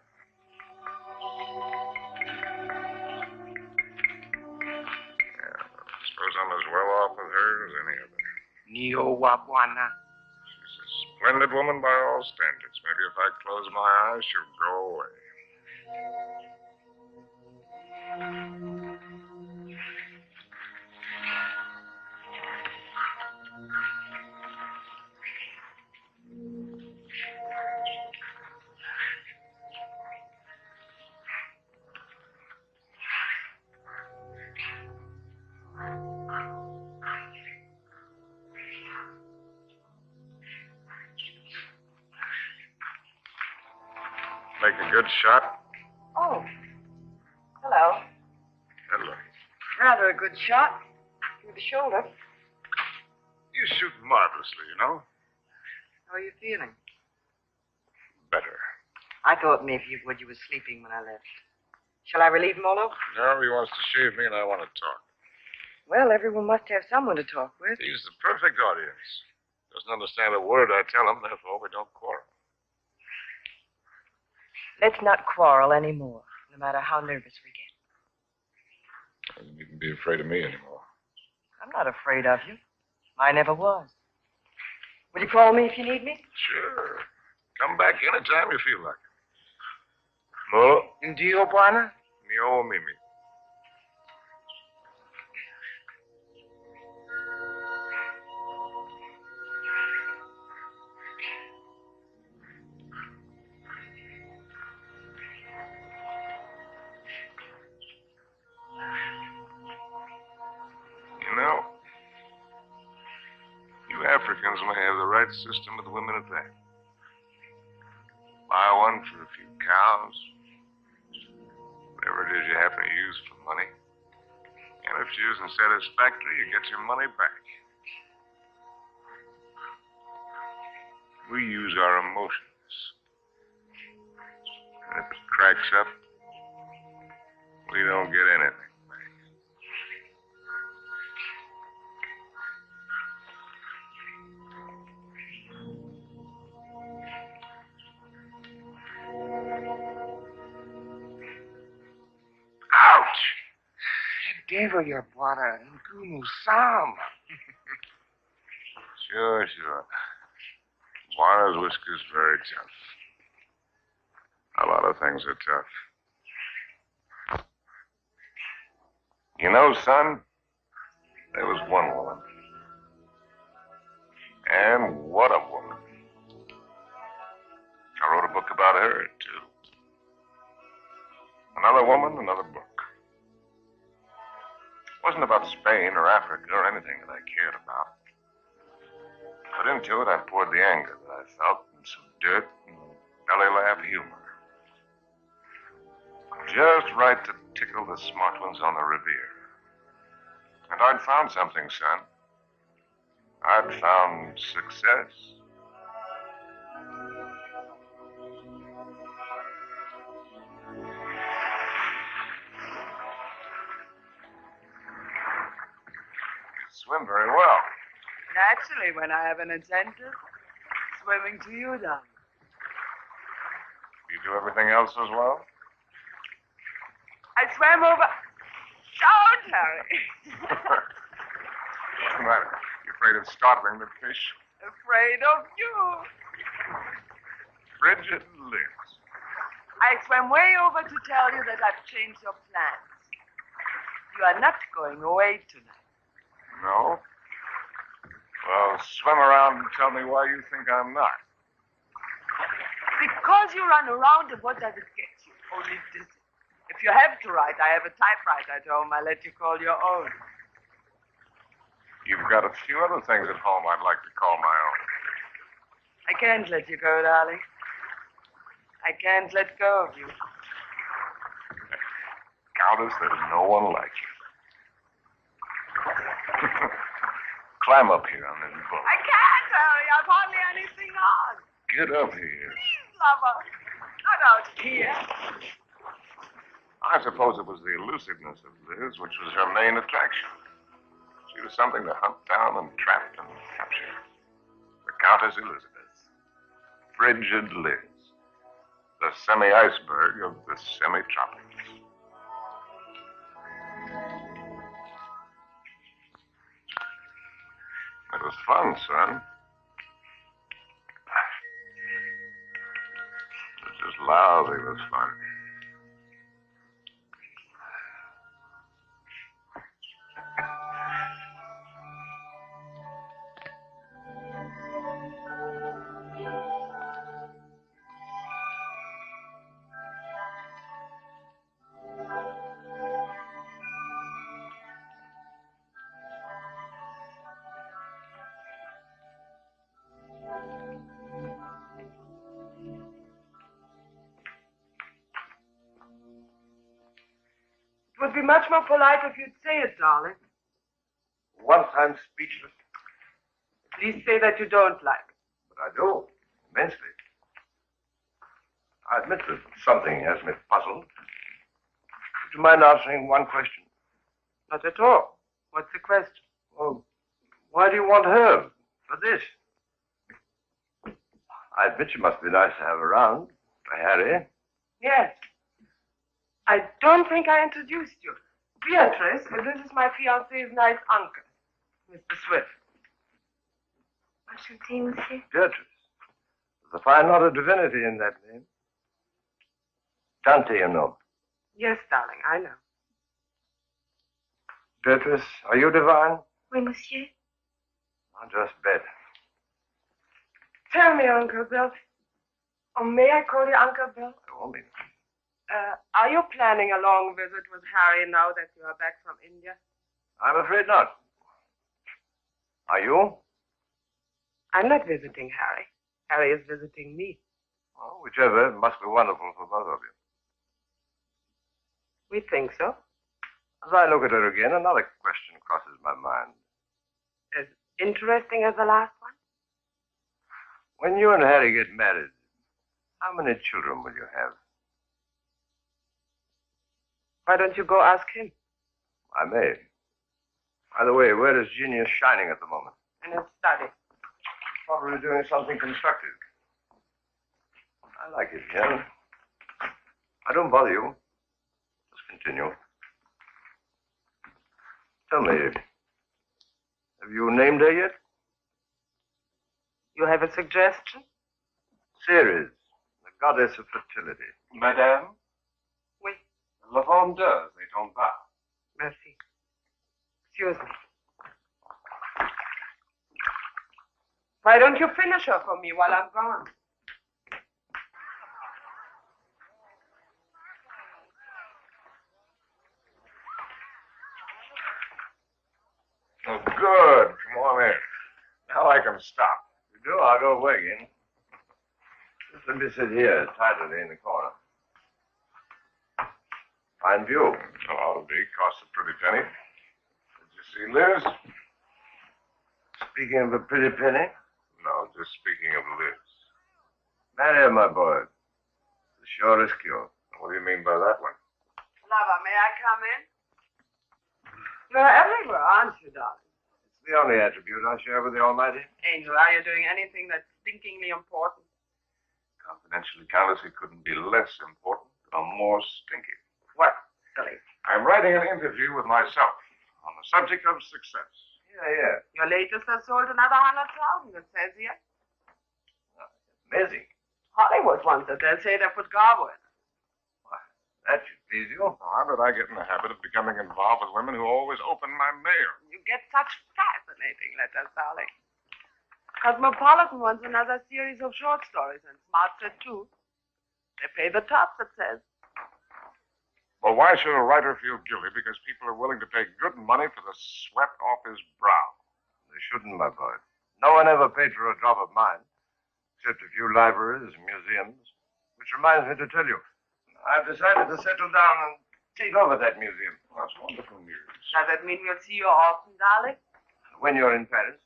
Yeah, I suppose I'm as well off with her as any other. Niowa Bwana. She's a splendid woman by all standards. Maybe if I close my eyes, she'll go away. Make a good shot? Oh. Hello. Hello. Rather a good shot. Through the shoulder. You shoot marvelously, you know. How are you feeling? Better. I thought maybe you would. You were sleeping when I left. Shall I relieve Molo? No, he wants to shave me and I want to talk. Well, everyone must have someone to talk with. He's the perfect audience. Doesn't understand a word I tell him, therefore we don't quarrel. Let's not quarrel anymore, no matter how nervous we get. I don't even be afraid of me anymore. I'm not afraid of you. I never was. Will you call me if you need me? Sure. Come back anytime you feel like it. Mo? Ndio Bwana? Nio Mimi. You know, you Africans may have the right system with women at that. Buy one for a few cows, whatever it is you happen to use for money. And if she isn't satisfactory, you get your money back. We use our emotions. And if it cracks up, we don't get anything back. Ouch! Devil, your Bwana. Ngumu Sam. Sure. Juana's whisker's very tough. A lot of things are tough. You know, son, there was one woman. And what a woman. I wrote a book about her, too. Another woman, another book. It wasn't about Spain or Africa or anything that I cared about. But into it, I poured the anger that I felt and some dirt and belly laugh humor. Just right to tickle the smart ones on the Riviera. And I'd found something, son. I'd found success. You swim very well. Naturally, when I have an incentive, swimming to you, darling. You do everything else as well? I swam over. Don't, Harry. What's the matter? You afraid of startling the fish? Afraid of you. Frigid lips. I swam way over to tell you that I've changed your plans. You are not going away tonight. No? Well, swim around and tell me why you think I'm not. Because you run around, and what does it get you? Only dizzy. If you have to write, I have a typewriter at home. I let you call your own. You've got a few other things at home I'd like to call my own. I can't let you go, darling. I can't let go of you. Countess, there's no one like you. Climb up here on this boat. I can't, Harry. I've hardly anything on. Get up here. Please, lover. Not out here. I suppose it was the elusiveness of Liz which was her main attraction. She was something to hunt down and trap and capture. The Countess Elizabeth. Frigid Liz. The semi-iceberg of the semi-tropics. It was fun, son. It was just lousy was fun. It would be much more polite if you'd say it, darling. Once I'm speechless, At least say that you don't like it. but I do, immensely. I admit that something has me puzzled. Would you mind answering one question? Not at all. What's the question? Well, why do you want her for this? I admit she must be nice to have around, for Harry. Yes. I don't think I introduced you. Beatrice, this is my fiancé's nice uncle, Mr. Swift. Enchanté, monsieur. Beatrice. There's a fine lot of divinity in that name. Dante, you know. Yes, darling, I know. Beatrice, are you divine? Oui, monsieur. I'll just bet. Tell me, Uncle Bill. Oh, may I call you Uncle Bill? By all means. Are you planning a long visit with Harry now that you are back from India? I'm afraid not. Are you? I'm not visiting Harry. Harry is visiting me. Well, whichever, it must be wonderful for both of you. We think so. As I look at her again, another question crosses my mind. As interesting as the last one? When you and Harry get married, how many children will you have? Why don't you go ask him? I may. By the way, where is Genius shining at the moment? In his study. Probably doing something constructive. I like it here. I don't bother you. Just continue. Tell me, have you named her yet? You have a suggestion? Ceres, the goddess of fertility. Madame, Oui. la vendeuse est en bas. Merci. Excuse me. Why don't you finish her for me while I'm gone? Oh, good. Come on in. Now I can stop. If you do, I'll go away again. Just let me sit here, tidily in the corner. Fine view. Oh, I'll be. Costs a pretty penny. Did you see Liz? Speaking of a pretty penny, No, just speaking of Liz. marry her, my boy. The surest cure. What do you mean by that one? Lover, may I come in? You're everywhere, aren't you, darling? It's the only attribute I share with the Almighty. Angel, are you doing anything that's stinkingly important? Confidentially, Countess, it couldn't be less important or more stinky. What, silly? I'm writing an interview with myself on the subject of success. Yeah. Your latest has sold another 100,000, it says here. Amazing. Hollywood wants it. They'll say they put Garbo in it. That should please you. How did I get in the habit of becoming involved with women who always open my mail? You get such fascinating letters, darling. Cosmopolitan wants another series of short stories, and Smart said too. They pay the tops, it says. Well, why should a writer feel guilty because people are willing to pay good money for the sweat off his brow? They shouldn't, my boy. No one ever paid for a job of mine, except a few libraries and museums. Which reminds me to tell you, I've decided to settle down and take over that museum. Well, that's wonderful news. Does that mean we'll see you often, darling? When you're in Paris,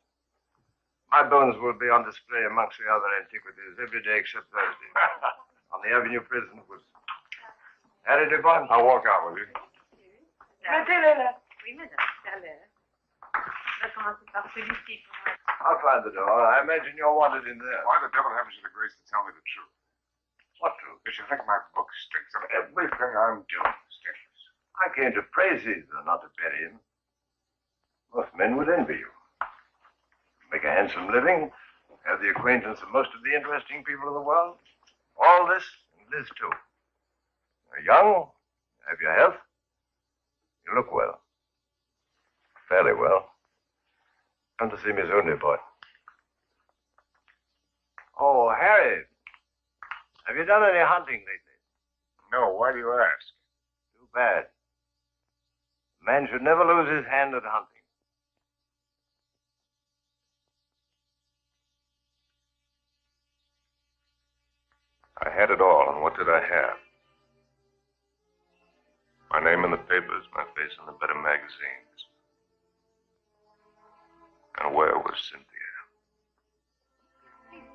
my bones will be on display amongst the other antiquities every day except Thursday. On the Avenue Prison with Harry Devon. I'll walk out with you. Mettez-les-là. Oui, madame, tout à l'heure. Je vais commencer par celui-ci pour I'll find the door. I imagine you're wanted in there. Why the devil haven't you the grace to tell me the truth? What truth? Because you think my book stinks and everything I'm doing stinks. I came to praise Caesar, not to bury him. Most men would envy you. Make a handsome living, have the acquaintance of most of the interesting people in the world. All this, and Liz too. You're young, have your health. You look well. Fairly well. Come to see Miss Only, boy. Oh, Harry. Have you done any hunting lately? No, why do you ask? Too bad. A man should never lose his hand at hunting. I had it all, and what did I have? My name in the papers, my face in the better magazines. And where was Cynthia?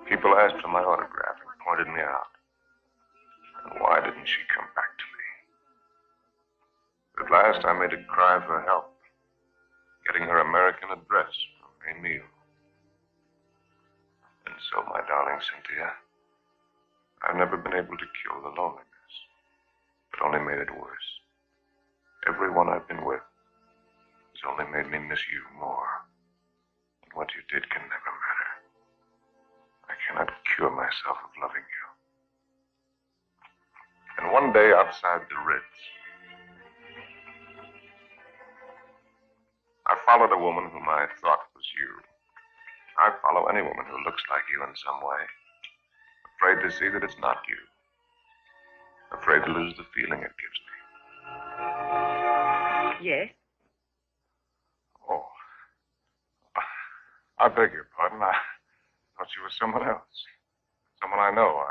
People asked for my autograph and pointed me out. And why didn't she come back to me? At last, I made a cry for help, getting her American address from Emil. And so, my darling Cynthia, I've never been able to cure the loneliness, but only made it worse. Everyone I've been with has only made me miss you more. And what you did can never matter. I cannot cure myself of loving you. And one day outside the Ritz, I followed a woman whom I thought was you. I follow any woman who looks like you in some way. Afraid to see that it's not you. Afraid to lose the feeling it gives me. Yes? Oh. I beg your pardon. I thought you were someone else. Someone I know.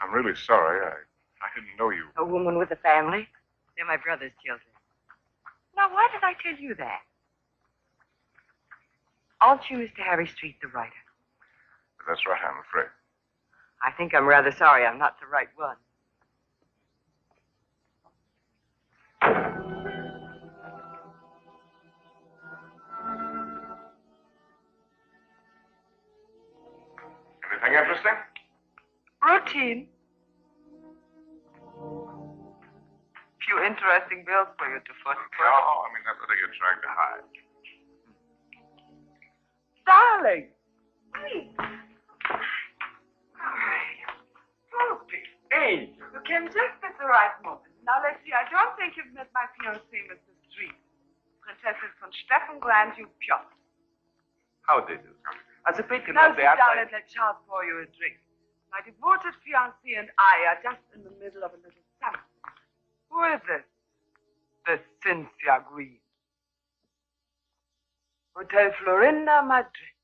I'm really sorry. I didn't know you. A woman with a family? They're my brother's children. Now, why did I tell you that? Aren't you Mr. Harry Street, the writer? That's right, I'm afraid. I think I'm rather sorry I'm not the right one. Anything interesting? Routine. Few interesting bills for you to foot. No, I mean, that's what you're trying to hide. Darling. Please. Sophie. Angel. You came just at the right moment. Now, let's see. I don't think you've met my fiancée, Mr. Street. Prinzessin von Steffengland, you Piotr. How they do? Also, bitte, Now sit down and let Charles pour you a drink. My devoted fiancé and I are just in the middle of a little summer. Who is this? The Cynthia Green. Hotel Florinda, Madrid.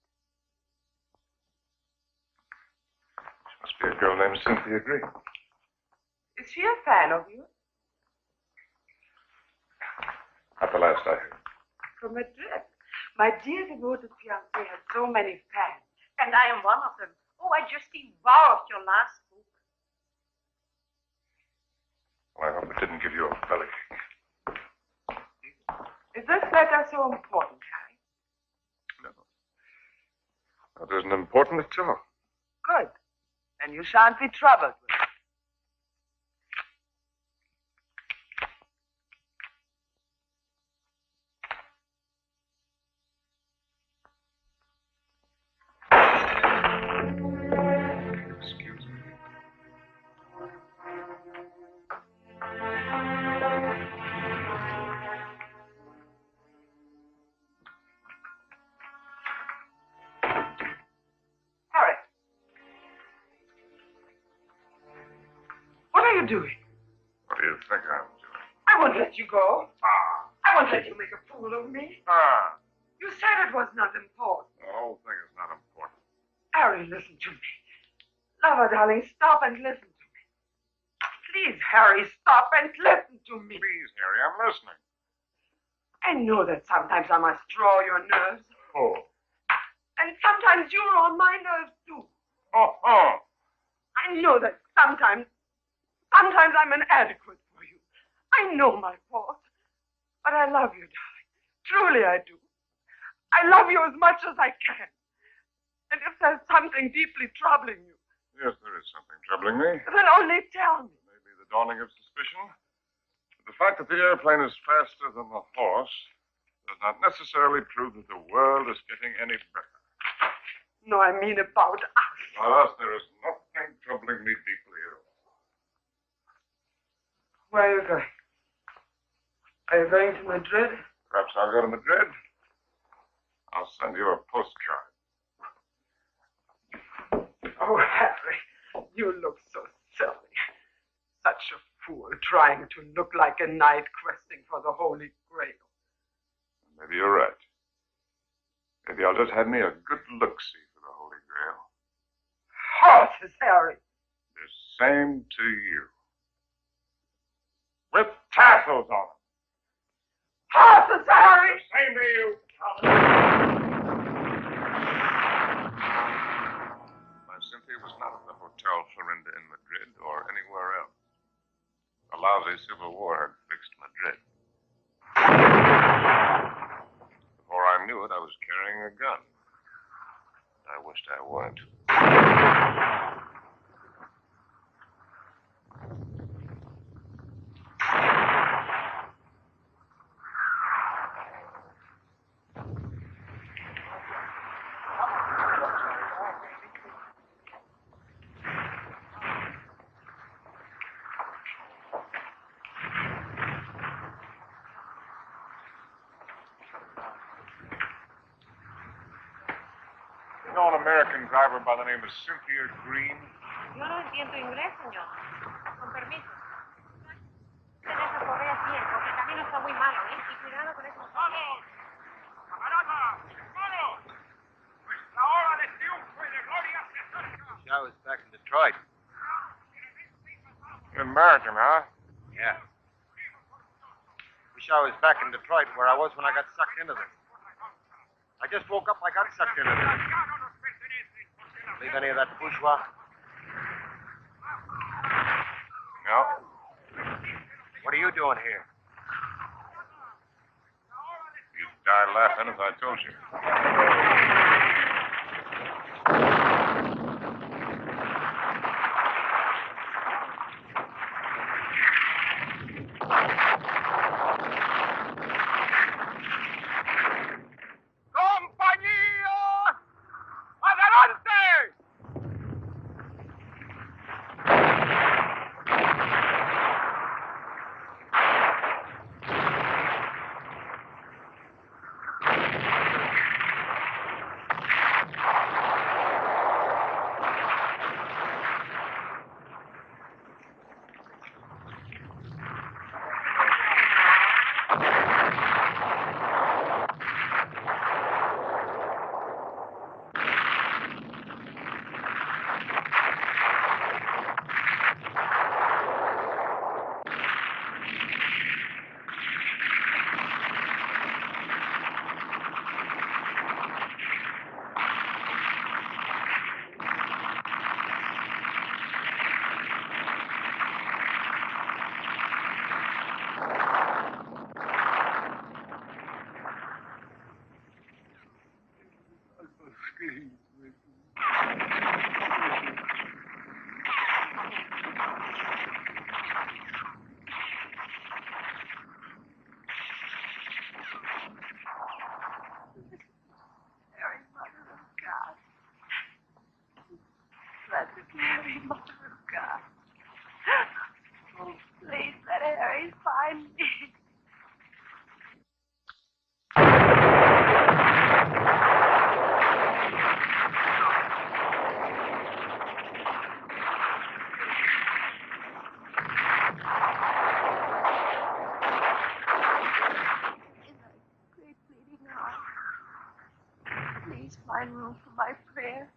She must be a girl named Cynthia Green. Is she a fan of you? Not the last I heard. From Madrid. My dear devoted fiancé has so many fans. And I am one of them. Oh, I just devoured your last book. Well, I hope it didn't give you a bellyache. Is this letter so important, Harry? No. That isn't important at all. Good. Then you shan't be troubled with it. Excuse me. Harry. What are you doing? What do you think I'm doing? I won't let you go. Ah. I won't let you make a fool of me. Ah. You said it was not important. The whole thing is not important. Harry, listen to me. Lover, darling, stop and listen to me. Please, Harry, stop and listen to me. Please, Harry, I'm listening. I know that sometimes I must draw your nerves. Oh. And sometimes you're on my nerves, too. Oh, oh. I know that sometimes I'm inadequate for you. I know my fault. But I love you, darling. Truly I do. I love you as much as I can. And if there's something deeply troubling you, Yes, there is something troubling me. Then only tell me. Maybe the dawning of suspicion. But the fact that the airplane is faster than the horse does not necessarily prove that the world is getting any better. No, I mean about us. About us, there is nothing troubling me deeply at all. Where are you going? Are you going to Madrid? Perhaps I'll go to Madrid. I'll send you a postcard. Oh, Harry, you look so silly. Such a fool, trying to look like a knight questing for the Holy Grail. Maybe you're right. Maybe I'll just have me a good look-see for the Holy Grail. Horses, Harry. The same to you. With tassels on them. Horses, Harry. The same to you. My Cynthia was not at the Hotel Florinda in Madrid or anywhere else. The lousy Civil War had fixed Madrid. Before I knew it, I was carrying a gun. I wished I weren't. You know an American driver by the name of Cynthia Green? Yo no entiendo inglés, señor. Con permiso. Ten esa correa bien, porque el camino está muy malo, ¿eh? Y cuidado con eso. ¡Vamos! ¡Camarada! ¡Vamos! La hora de triunfo y de gloria se acerca. Wish I was back in Detroit. You're American, huh? Yeah. Wish I was back in Detroit where I was when I got sucked into this. I just woke up, I got sucked into this. Leave any of that bourgeois? No. What are you doing here? You die laughing as I told you. ¡Compañía! ¡Adelante! Mary, Mother of God. Oh, please let Harry find me. Great bleeding heart. Please find room for my prayer.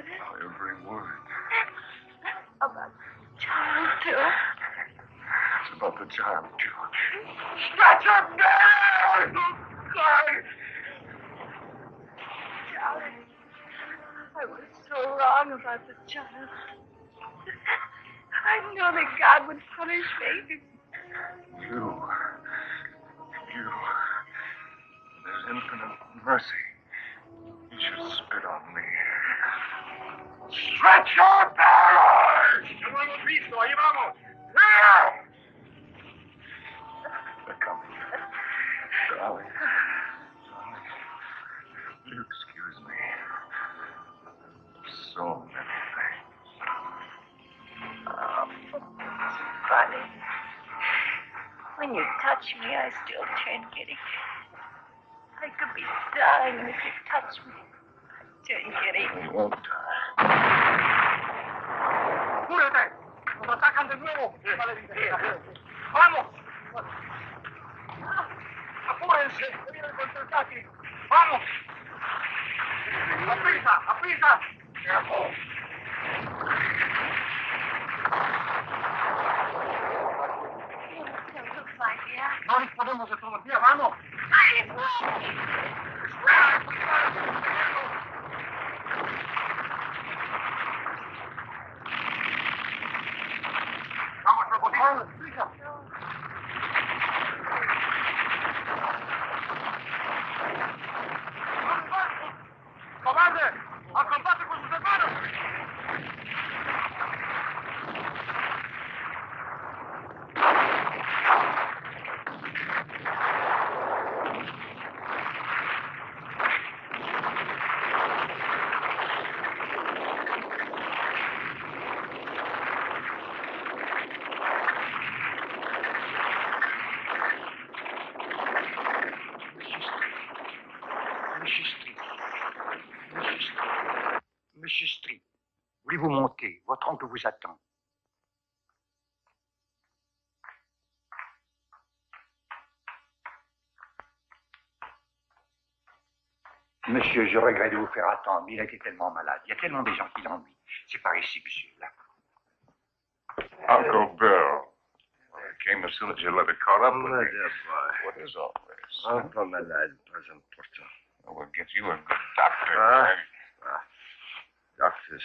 Every word. About child, too. It's about the child, too. Stretcher bear! God! Charlie, I was so wrong about the child. I knew that God would punish me. You. There's infinite mercy. You should spit on me. Stretch your bearers! ¡No lo hemos visto! ¡Ahí vamos! ¡Now! They're coming. Darling. Will you excuse me? So many things. Funny. When you touch me, I still turn giddy. I could be dying, and if you touch me, I turn giddy. You won't die. ¡Apúrate! ¡Nos atacan de nuevo! ¡Vamos! ¡Apúrense! ¡Se viene el contraataque! ¡Vamos! ¡Aprisa! ¡Aprisa! No disponemos de todo el día, vamos. Vamos, proposición, explica. ¡Cobarde! ¡Al combate con sus hermanos! Monsieur Street, voulez-vous monter? Votre oncle vous attend. Monsieur, je regrette de vous faire attendre, mais il a été tellement malade. Il y a tellement de gens qui l'ennuient. C'est par ici, monsieur, là. Uncle Bill. I came as soon as your letter caught up with me. dear boy. What is all this? Uncle Malade, present porter. We'll get you a good doctor. Doctors.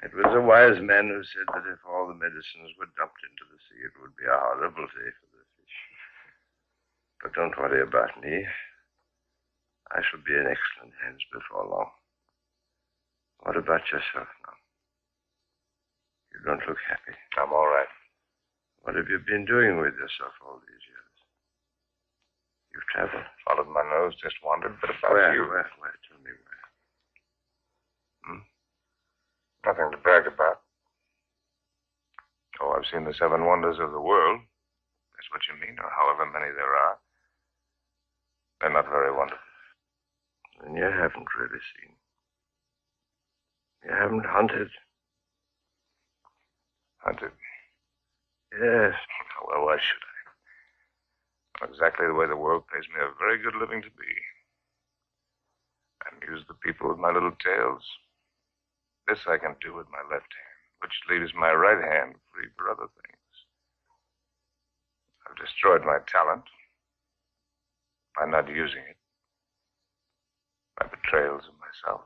It was a wise man who said that if all the medicines were dumped into the sea, it would be a horrible day for the fish. But don't worry about me. I shall be in excellent hands before long. What about yourself now? You don't look happy. I'm all right. What have you been doing with yourself all these years? You've traveled? Followed my nose, just wondered, but about Where? you. Where? Tell me where. Nothing to brag about. Oh, I've seen the 7 wonders of the world. That's what you mean, or however many there are. They're not very wonderful. Then you haven't really seen. You haven't hunted. Hunted? Yes. Well, why should I? I'm exactly the way the world pays me a very good living to be. And use the people with my little tails. This I can do with my left hand, which leaves my right hand free for other things. I've destroyed my talent by not using it, by betrayals of myself,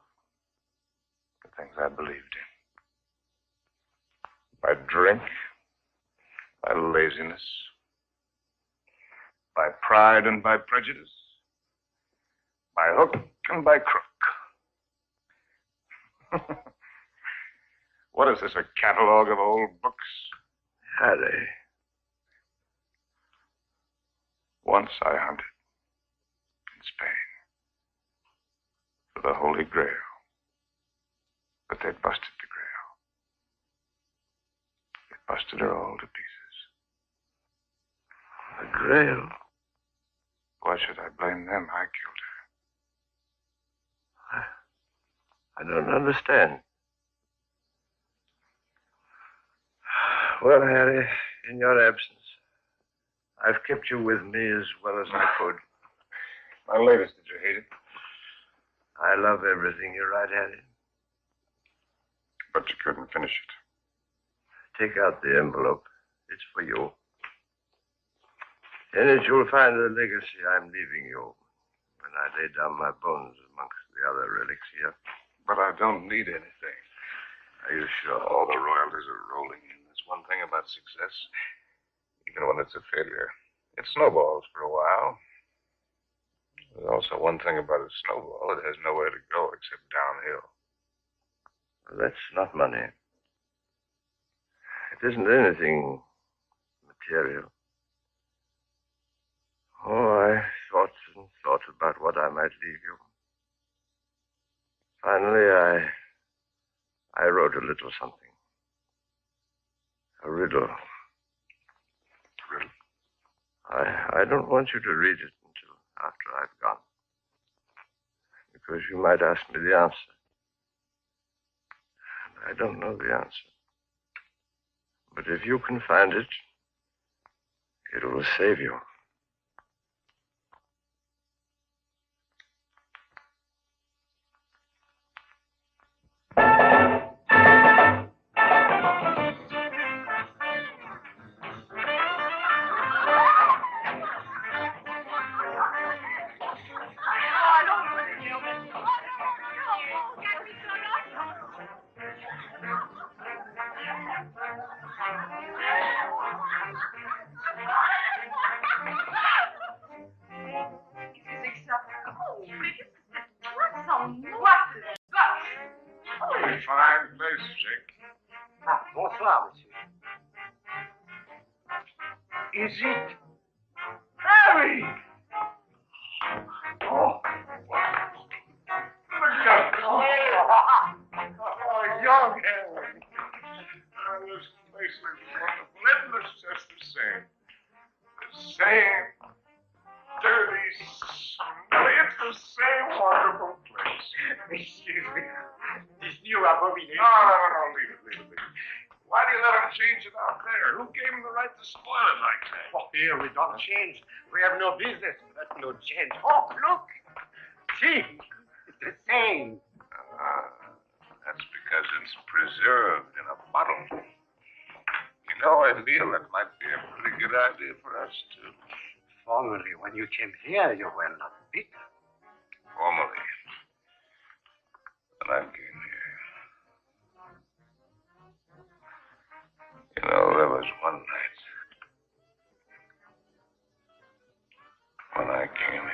the things I believed in, by drink, by laziness, by pride and by prejudice, by hook and by crook. What is this, a catalog of old books? Harry. Once I hunted in Spain for the Holy Grail, but they busted the Grail. They busted her all to pieces. The Grail? Why should I blame them? I killed her. I don't understand. Well, Harry, in your absence, I've kept you with me as well as I could. My latest, did you hate it? I love everything you write, Harry. But you couldn't finish it. Take out the envelope. It's for you. In it, you'll find the legacy I'm leaving you when I lay down my bones amongst the other relics here. But I don't need anything. Are you sure? All the royalties are rolling in. There's one thing about success, even when it's a failure. It snowballs for a while. There's also one thing about a snowball. It has nowhere to go except downhill. Well, that's not money. It isn't anything material. Oh, I thought and thought about what I might leave you. Finally, I wrote a little something. A riddle. Riddle? I don't want you to read it until after I've gone. Because you might ask me the answer. And I don't know the answer. But if you can find it, it will save you. Fine place, Jake. Ah, bonsoir, monsieur. Is it Harry? Oh, young Hayward. This place is wonderful. It looks just the same. The same dirty, smelly. It's the same wonderful place. Excuse me. This new abomination. No, leave it. Why do you let him change it out there? Who gave him the right to spoil it like that? Oh, here we don't change. We have no business, but no change. Oh, look. See, it's the same. That's because it's preserved in a bottle. You know, I feel that might be a pretty good idea for us, too. Formerly, when you came here, you were not bitter. Formerly. When I came here. You know, there was one night when I came here.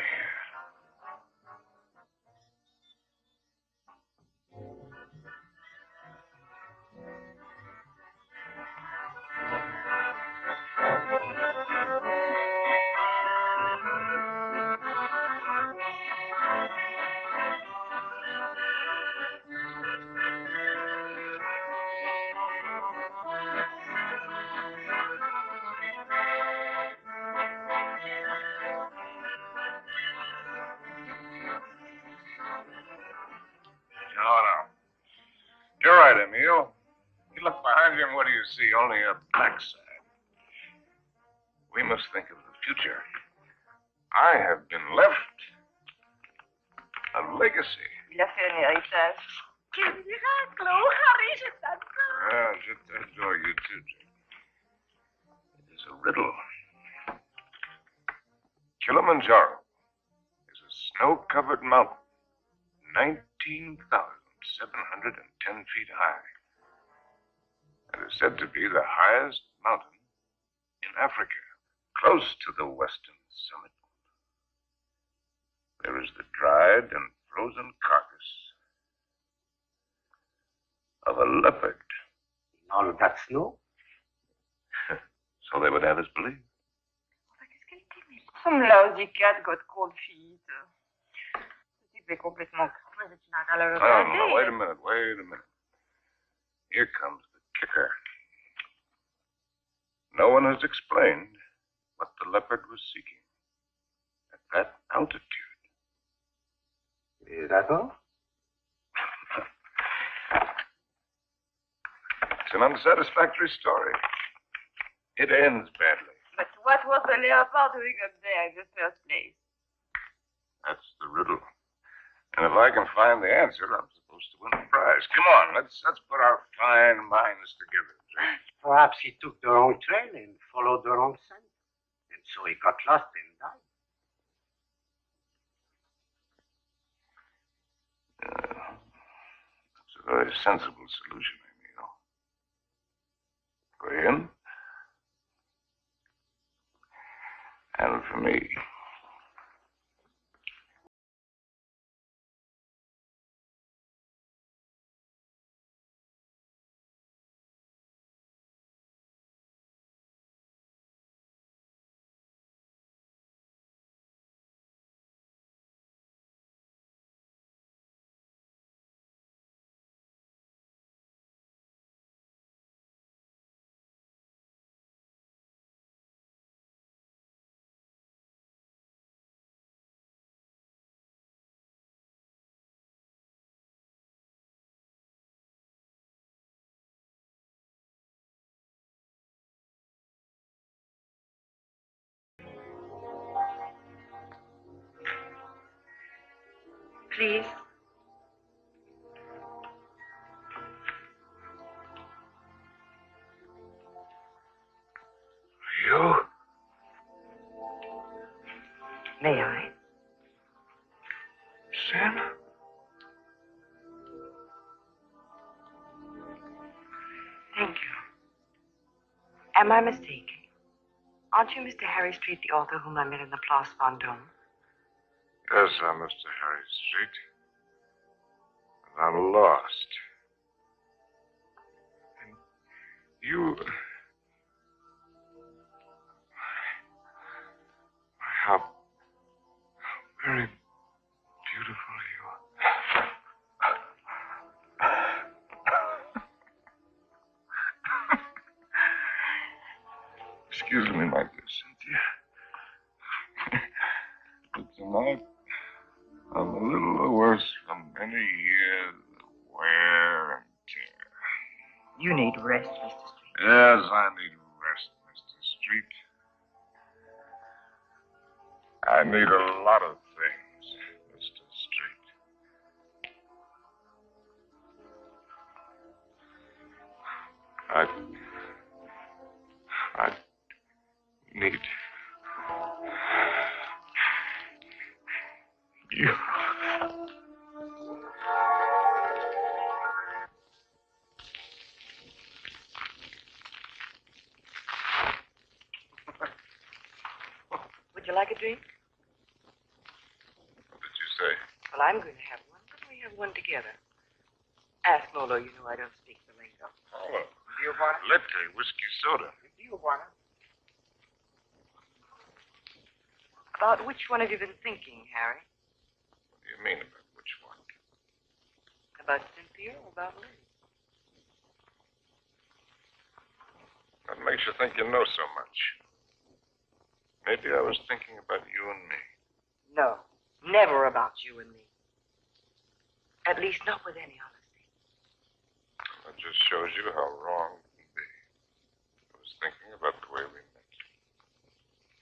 No. You're right, Emile. You look behind you and what do you see? Only a backside. We must think of the future. I have been left a legacy. Il a fait un héritage. Quel miracle! Oh, Harry, je t'adore. Ah, je t'adore you too, Jake. It is a riddle. Kilimanjaro is a snow-covered mountain, 19,710 feet high. It is said to be the highest mountain in Africa, close to the western summit. There is the dried and frozen carcass of a leopard. All that snow? So they would have us believe. Some lousy cat got cold feet. Ce type est complètement creux, tu n'as qu'à le regarder. No, wait a minute. Here comes the kicker. No one has explained what the leopard was seeking at that altitude. Is that all? It's an unsatisfactory story. It ends badly. But what was the leopard doing up there in the first place? That's the riddle. And if I can find the answer, I'm supposed to win the prize. Come on, let's put our fine minds together. Perhaps he took the wrong trail and followed the wrong scent. And so he got lost and died. That's a very sensible solution, Emil. For him. And for me. Please. You? May I? Sam? Thank you. Am I mistaken? Aren't you Mr. Harry Street, the author whom I met in the Place Vendôme? Yes, I'm Mr. Harry Street. And I'm lost. And you... How very beautiful you are. Excuse me, my dear Cynthia. But tonight, I'm a little worse from many years of wear and tear. You need rest, Mr. Street. Yes, I need rest, Mr. Street. I need a lot of things, Mr. Street. I need you. Would you like a drink? What did you say? Well, I'm going to have one. Couldn't we have one together? Ask Molo. You know I don't speak the lingo. Oh, latte, whiskey soda. About which one have you been thinking, Harry? What do you mean about which one? About Cynthia or about Liz? What makes you think you know so much? Maybe I was thinking about you and me. No, never about you and me. At least not with any honesty. That just shows you how wrong it can be. I was thinking about the way we met.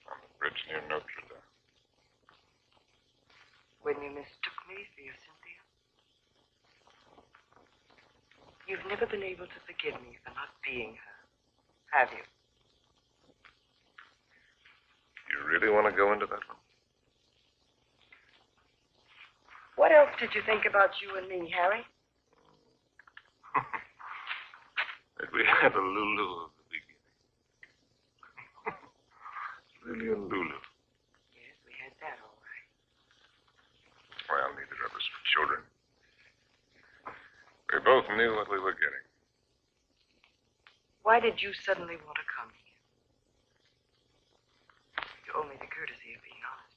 On the bridge near Notre Dame. When you mistook me for your Cynthia? You've never been able to forgive me for not being her, have you? You really want to go into that one? What else did you think about you and me, Harry? That we had a Lulu at the beginning. Lily and Lulu. Yes, we had that all right. Well, neither of us were children. We both knew what we were getting. Why did you suddenly want to come here? You owe me the courtesy of being honest.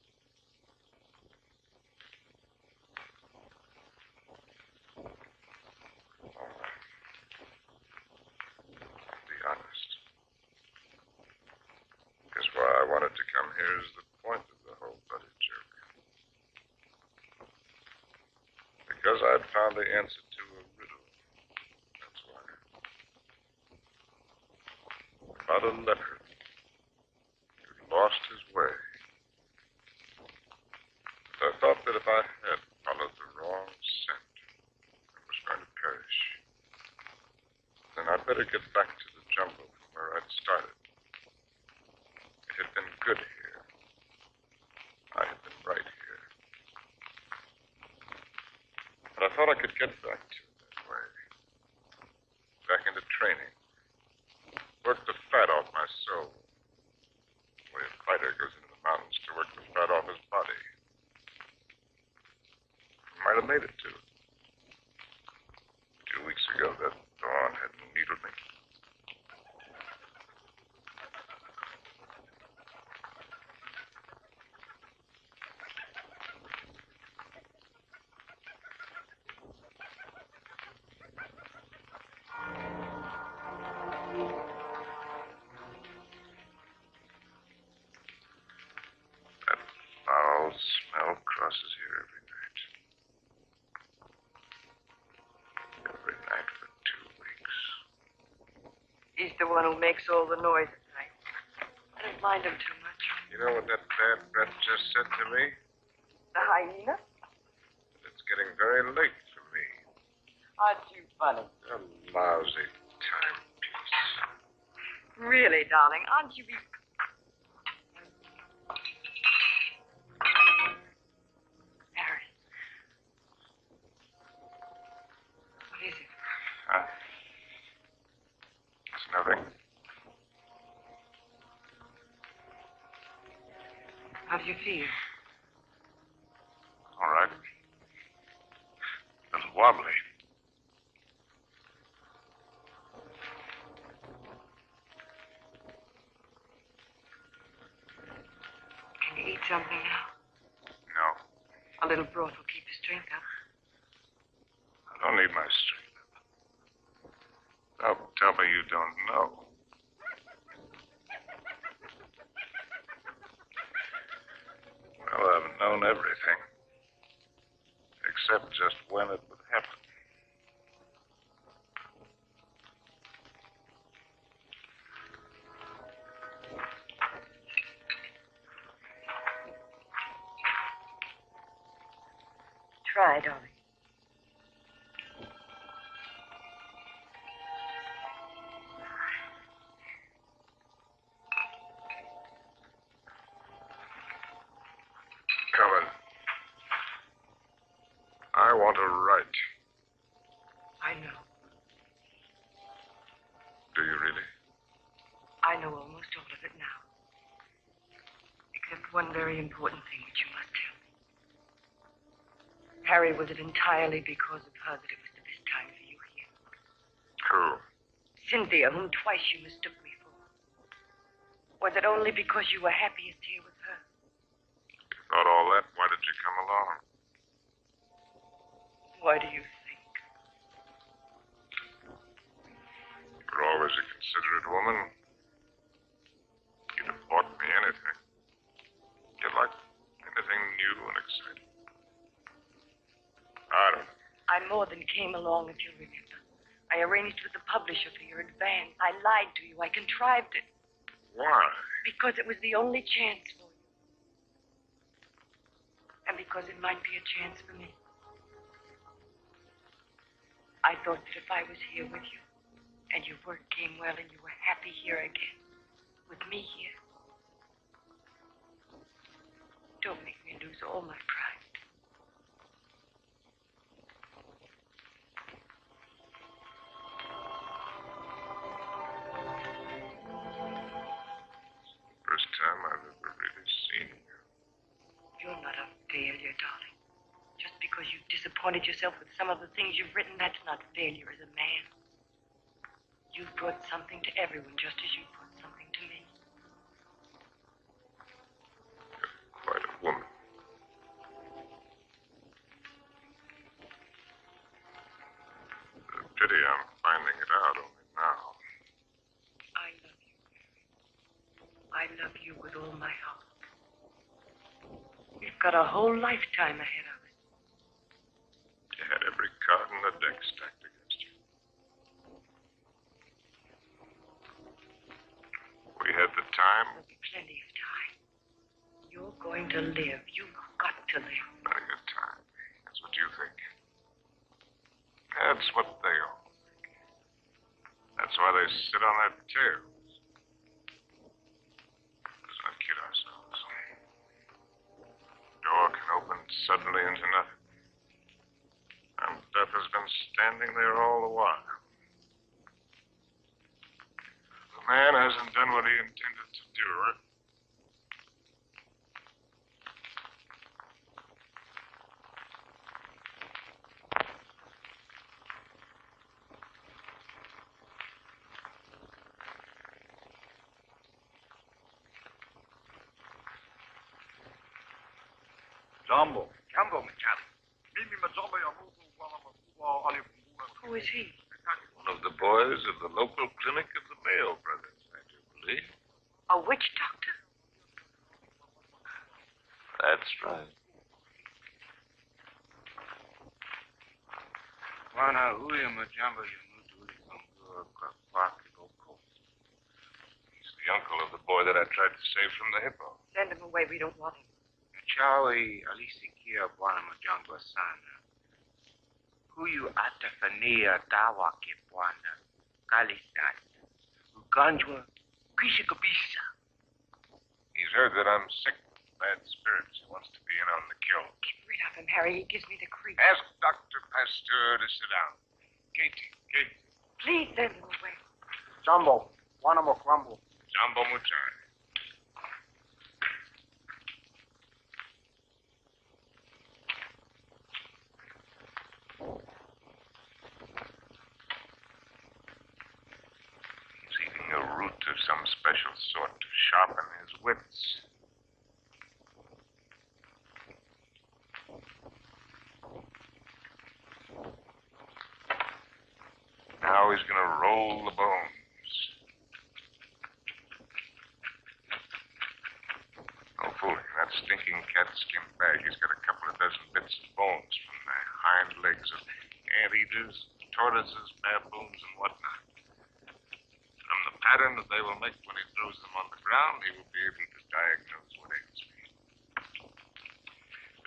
All right. I'll be honest. Because why I wanted to come here is the point of the whole buddy joke. Because I'd found the answer to a riddle. That's why. About a leper who'd lost his way. But I thought that if I had followed the wrong better get back to the jungle from where I'd started. It had been good here. I had been right here. But I thought I could get back to it that way. Back into training. Work the fat off my soul. The way a fighter goes into the mountains to work the fat off his body. I might have made it to it. 2 weeks ago, that dawn had needled me. That foul smell crosses here every night. Every night for 2 weeks. He's the one who makes all the noise at night. I don't mind him too much. You know what that bad breath just said to me? The hyena? It's getting very late for me. Aren't you funny? A lousy timepiece. Really, darling, aren't you? Harry. What is it? Huh? It's nothing. How do you feel? All right. A little wobbly. Can you eat something now? No, A little broth will keep your strength up. I don't need my strength. Don't tell me you don't know. Well, I've known everything. Except just when it would happen. Try, darling. Cullen, I want to write. I know. Do you really? I know almost all of it now. Except one very important thing which you must tell me. Harry, was it entirely because of her that it was the best time for you here? Who? Cynthia, whom twice you mistook me for. Was it only because you were happiest here with her? You thought all that? Why did you come along? Why do you think? You're always a considerate woman. You'd have bought me anything. You like anything new and exciting. I don't know. I more than came along, if you remember. I arranged with the publisher for your advance. I lied to you. I contrived it. Why? Because it was the only chance for you. And because it might be a chance for me. I thought that if I was here with you, and your work came well, and you were happy here again, with me here, don't make me lose all my pride. First time I've ever really seen you. You're not a failure, darling. Just because you've disappointed yourself with some of the things you've written, that's not failure as a man. You've brought something to everyone just as you brought something to me. You're quite a woman. It's a pity I'm finding it out only now. I love you, Mary. I love you with all my heart. We've got a whole lifetime ahead of us. You had every card in the deck stacked against you. We had the time. There'll be plenty of time. You're going to live. You've got to live. Plenty of time. That's what you think. That's what they all think. That's why they sit on their tails. Let's not kid ourselves. Door can open suddenly into nothing. And death has been standing there all the while. The man hasn't done what he intended to do. Jumbo, Charlie. Who is he? One of the boys of the local clinic of the Mayo brothers, I do believe. A witch doctor? That's right. He's the uncle of the boy that I tried to save from the hippo. Send him away. We don't want him. Chawi alisikia bwana mjangwa sana. Huyu atafania dawa ke bwana kali sana. Ugonjwa kwisha kabisa. He's heard that I'm sick with bad spirits. He wants to be in on the kill. Get rid of him, Harry. He gives me the creeps. Ask Dr. Pasteur to sit down. Katie. Please send him away. Jumbo, wana mokwambo. Jumbo Muchai. A root of some special sort to sharpen his wits. Now he's going to roll the bones. No fooling. That stinking cat-skin bag, he's got a couple of dozen bits of bones from the hind legs of anteaters, tortoises, baboons, and whatnot. From the pattern that they will make when he throws them on the ground, he will be able to diagnose what ails me.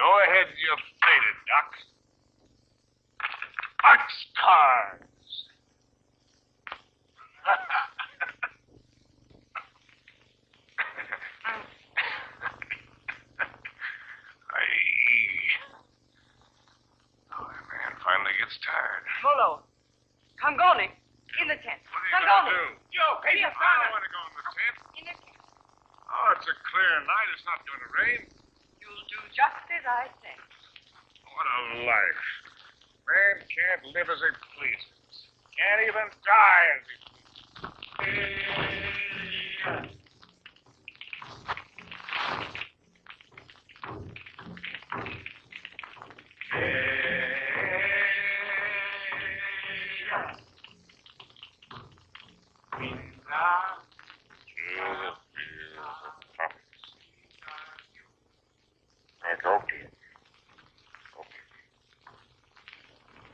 Go ahead, you're faded, Doc. Boxcars! Oh, the man finally gets tired. Molo. Kangoni. In the tent. What are you going to do? Yo, I don't want to go in the tent. In the tent. Oh, it's a clear night. It's not going to rain. You'll do just as I say. What a life. Man can't live as he pleases. Can't even die as he pleases.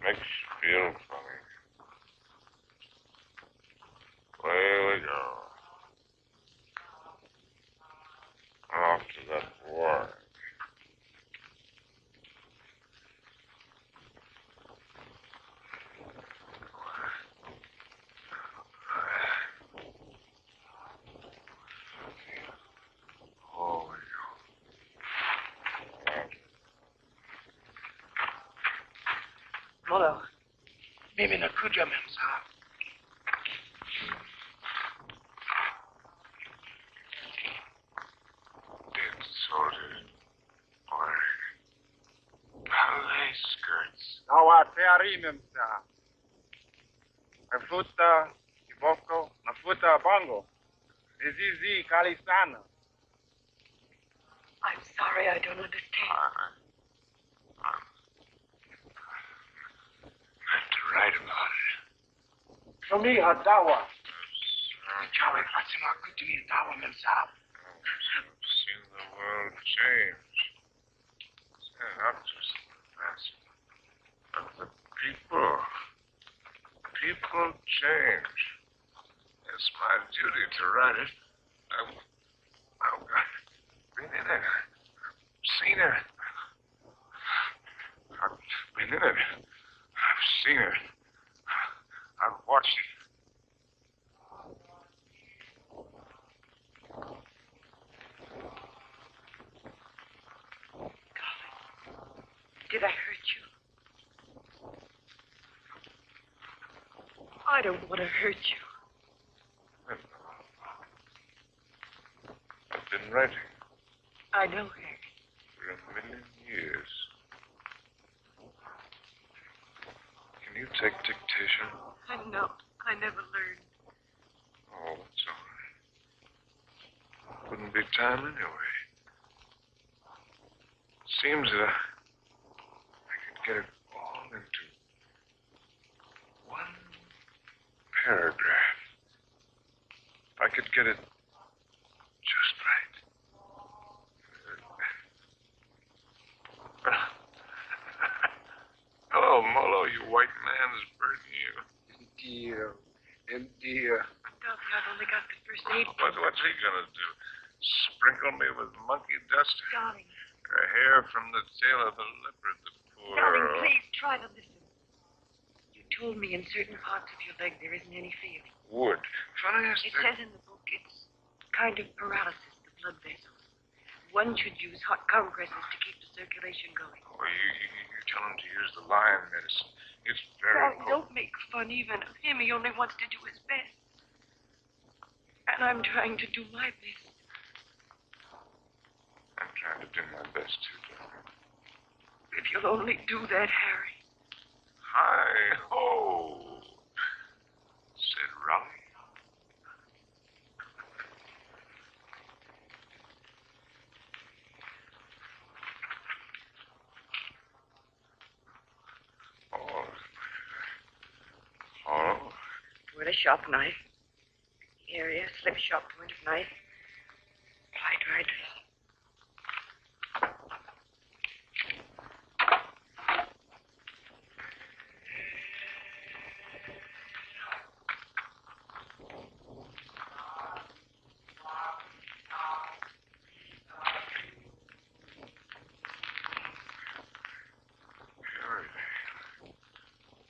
Makes you feel funny. Away we go. Off to that war. Molo. Mimi nakuja memsa. Dead soldiers. Or ballet skirts. Hawatayari memsa. Nafuta kiboko, nafuta bongo. Izizi kali sana. I'm sorry, I don't understand. I have to write about it. Shomi hadawa. Chawi fatima kutimi dawa memsa. I've seen the world change. Not just the past, but the people. People change. It's my duty to write it. I've been in it. I've seen it. I've been in it. I've seen it. I've watched it. I don't want to hurt you. I've been writing I know, Harry. for 1,000,000 years. Can you take dictation? No, I never learned. Oh, that's all right. Wouldn't be time anyway. Seems that I could get it all into one paragraph. If I could get it just right. Hello, Molo, you white man's burden you. Dear. Darling, I've only got the first aid. What's he gonna do? Sprinkle me with monkey dust? Darling. A hair from the tail of the leopard, the poor... Darling, please try to listen. You told me in certain parts of your leg there isn't any feeling. Wood. Funniest It thing... says in the book it's kind of paralysis, the blood vessels. One should use hot compresses to keep the circulation going. Oh, you tell him to use the lion medicine. It's very Darling, potent. don't make fun even of him. He only wants to do his best. And I'm trying to do my best. I'm trying to do my best, too, darling. If you'll only do that, Harry. Hi-ho, said Raleigh. Oh. With a sharp knife. Area, slip sharp point of knife. Right.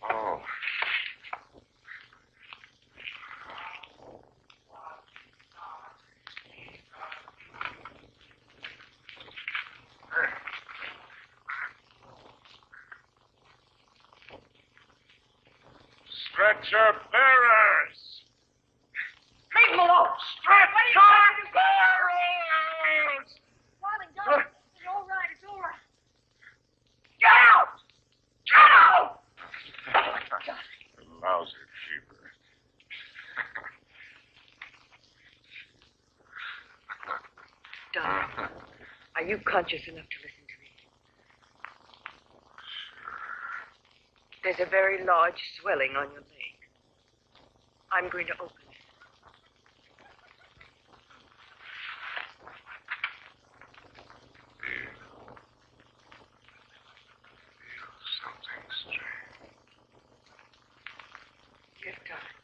Oh. Stretcher bearers! Leave him alone! Stretcher bearers! Darling, it's all right. It's all right. Get out! Get out! Lousy fever. Darling, are you conscious enough to listen to me? There's a very large swelling on your leg. I'm going to open it. Feel something strange. Yes, darling.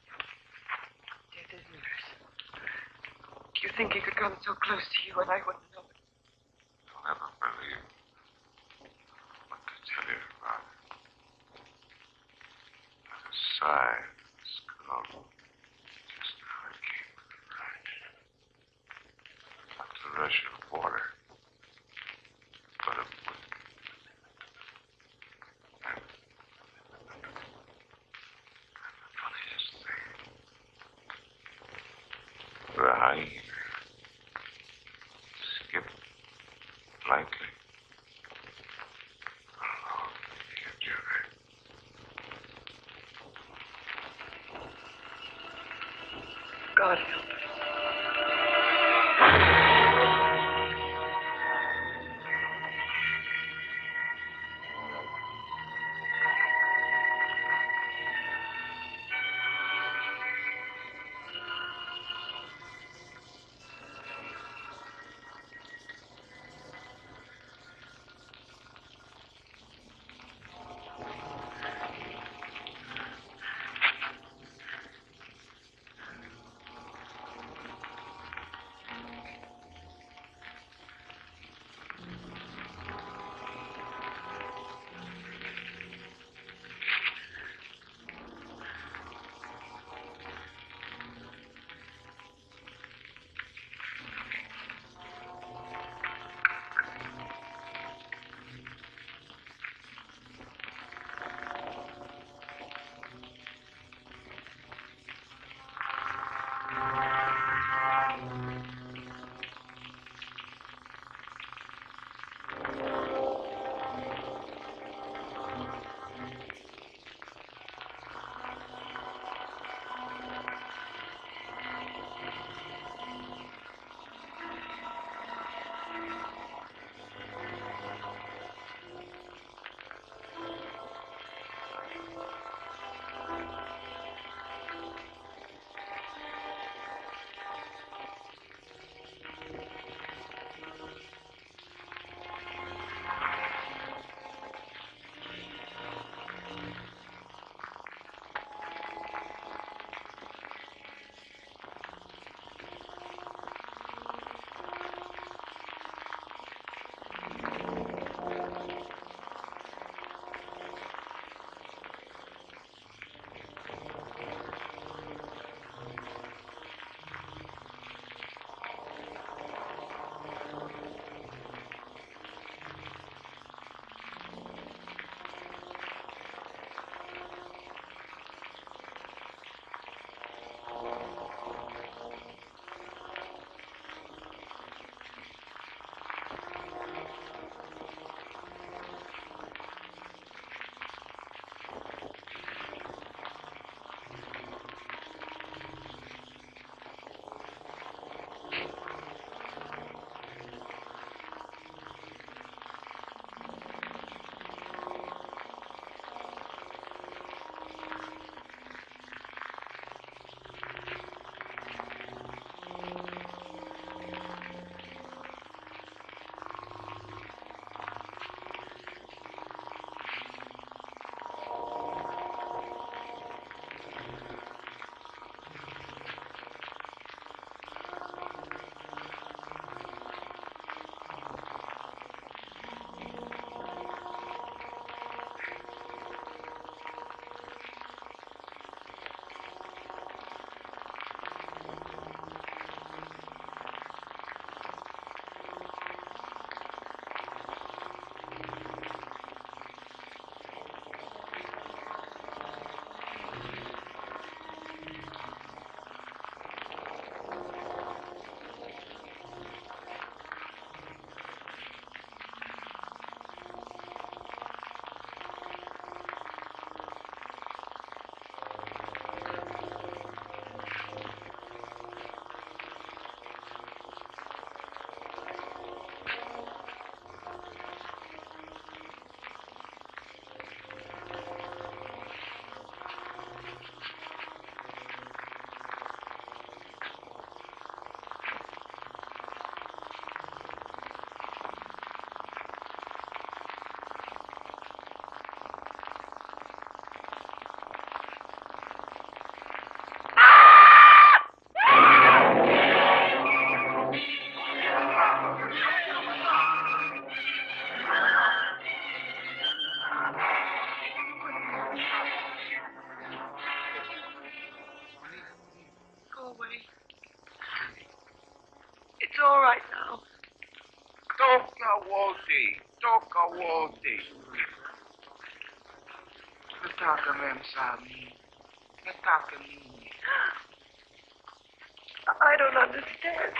Death is nurse. Do you think he could come so close to you and I wouldn't know it? You'll never believe what to tell you about it. But a sigh is called just how it came to the right. Not the rush of water, but of wind. And the funniest thing, the hyena skipped lightly along the edge of it. God help us. It's all right now. Toka Walty. Nataka mem sami. Nataka nini. I don't understand.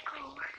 Go away.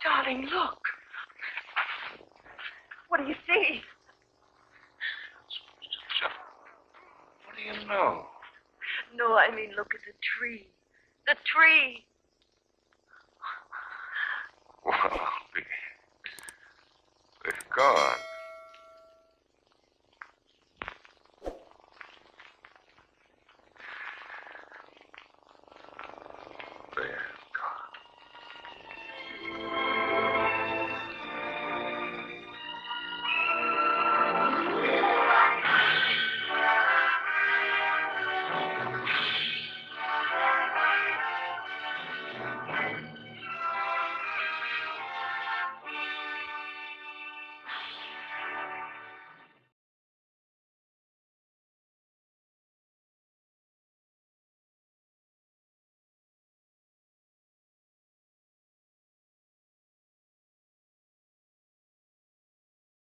Darling, look. What do you see? What do you know? No, I mean, look at the tree. The tree. Well, they've gone.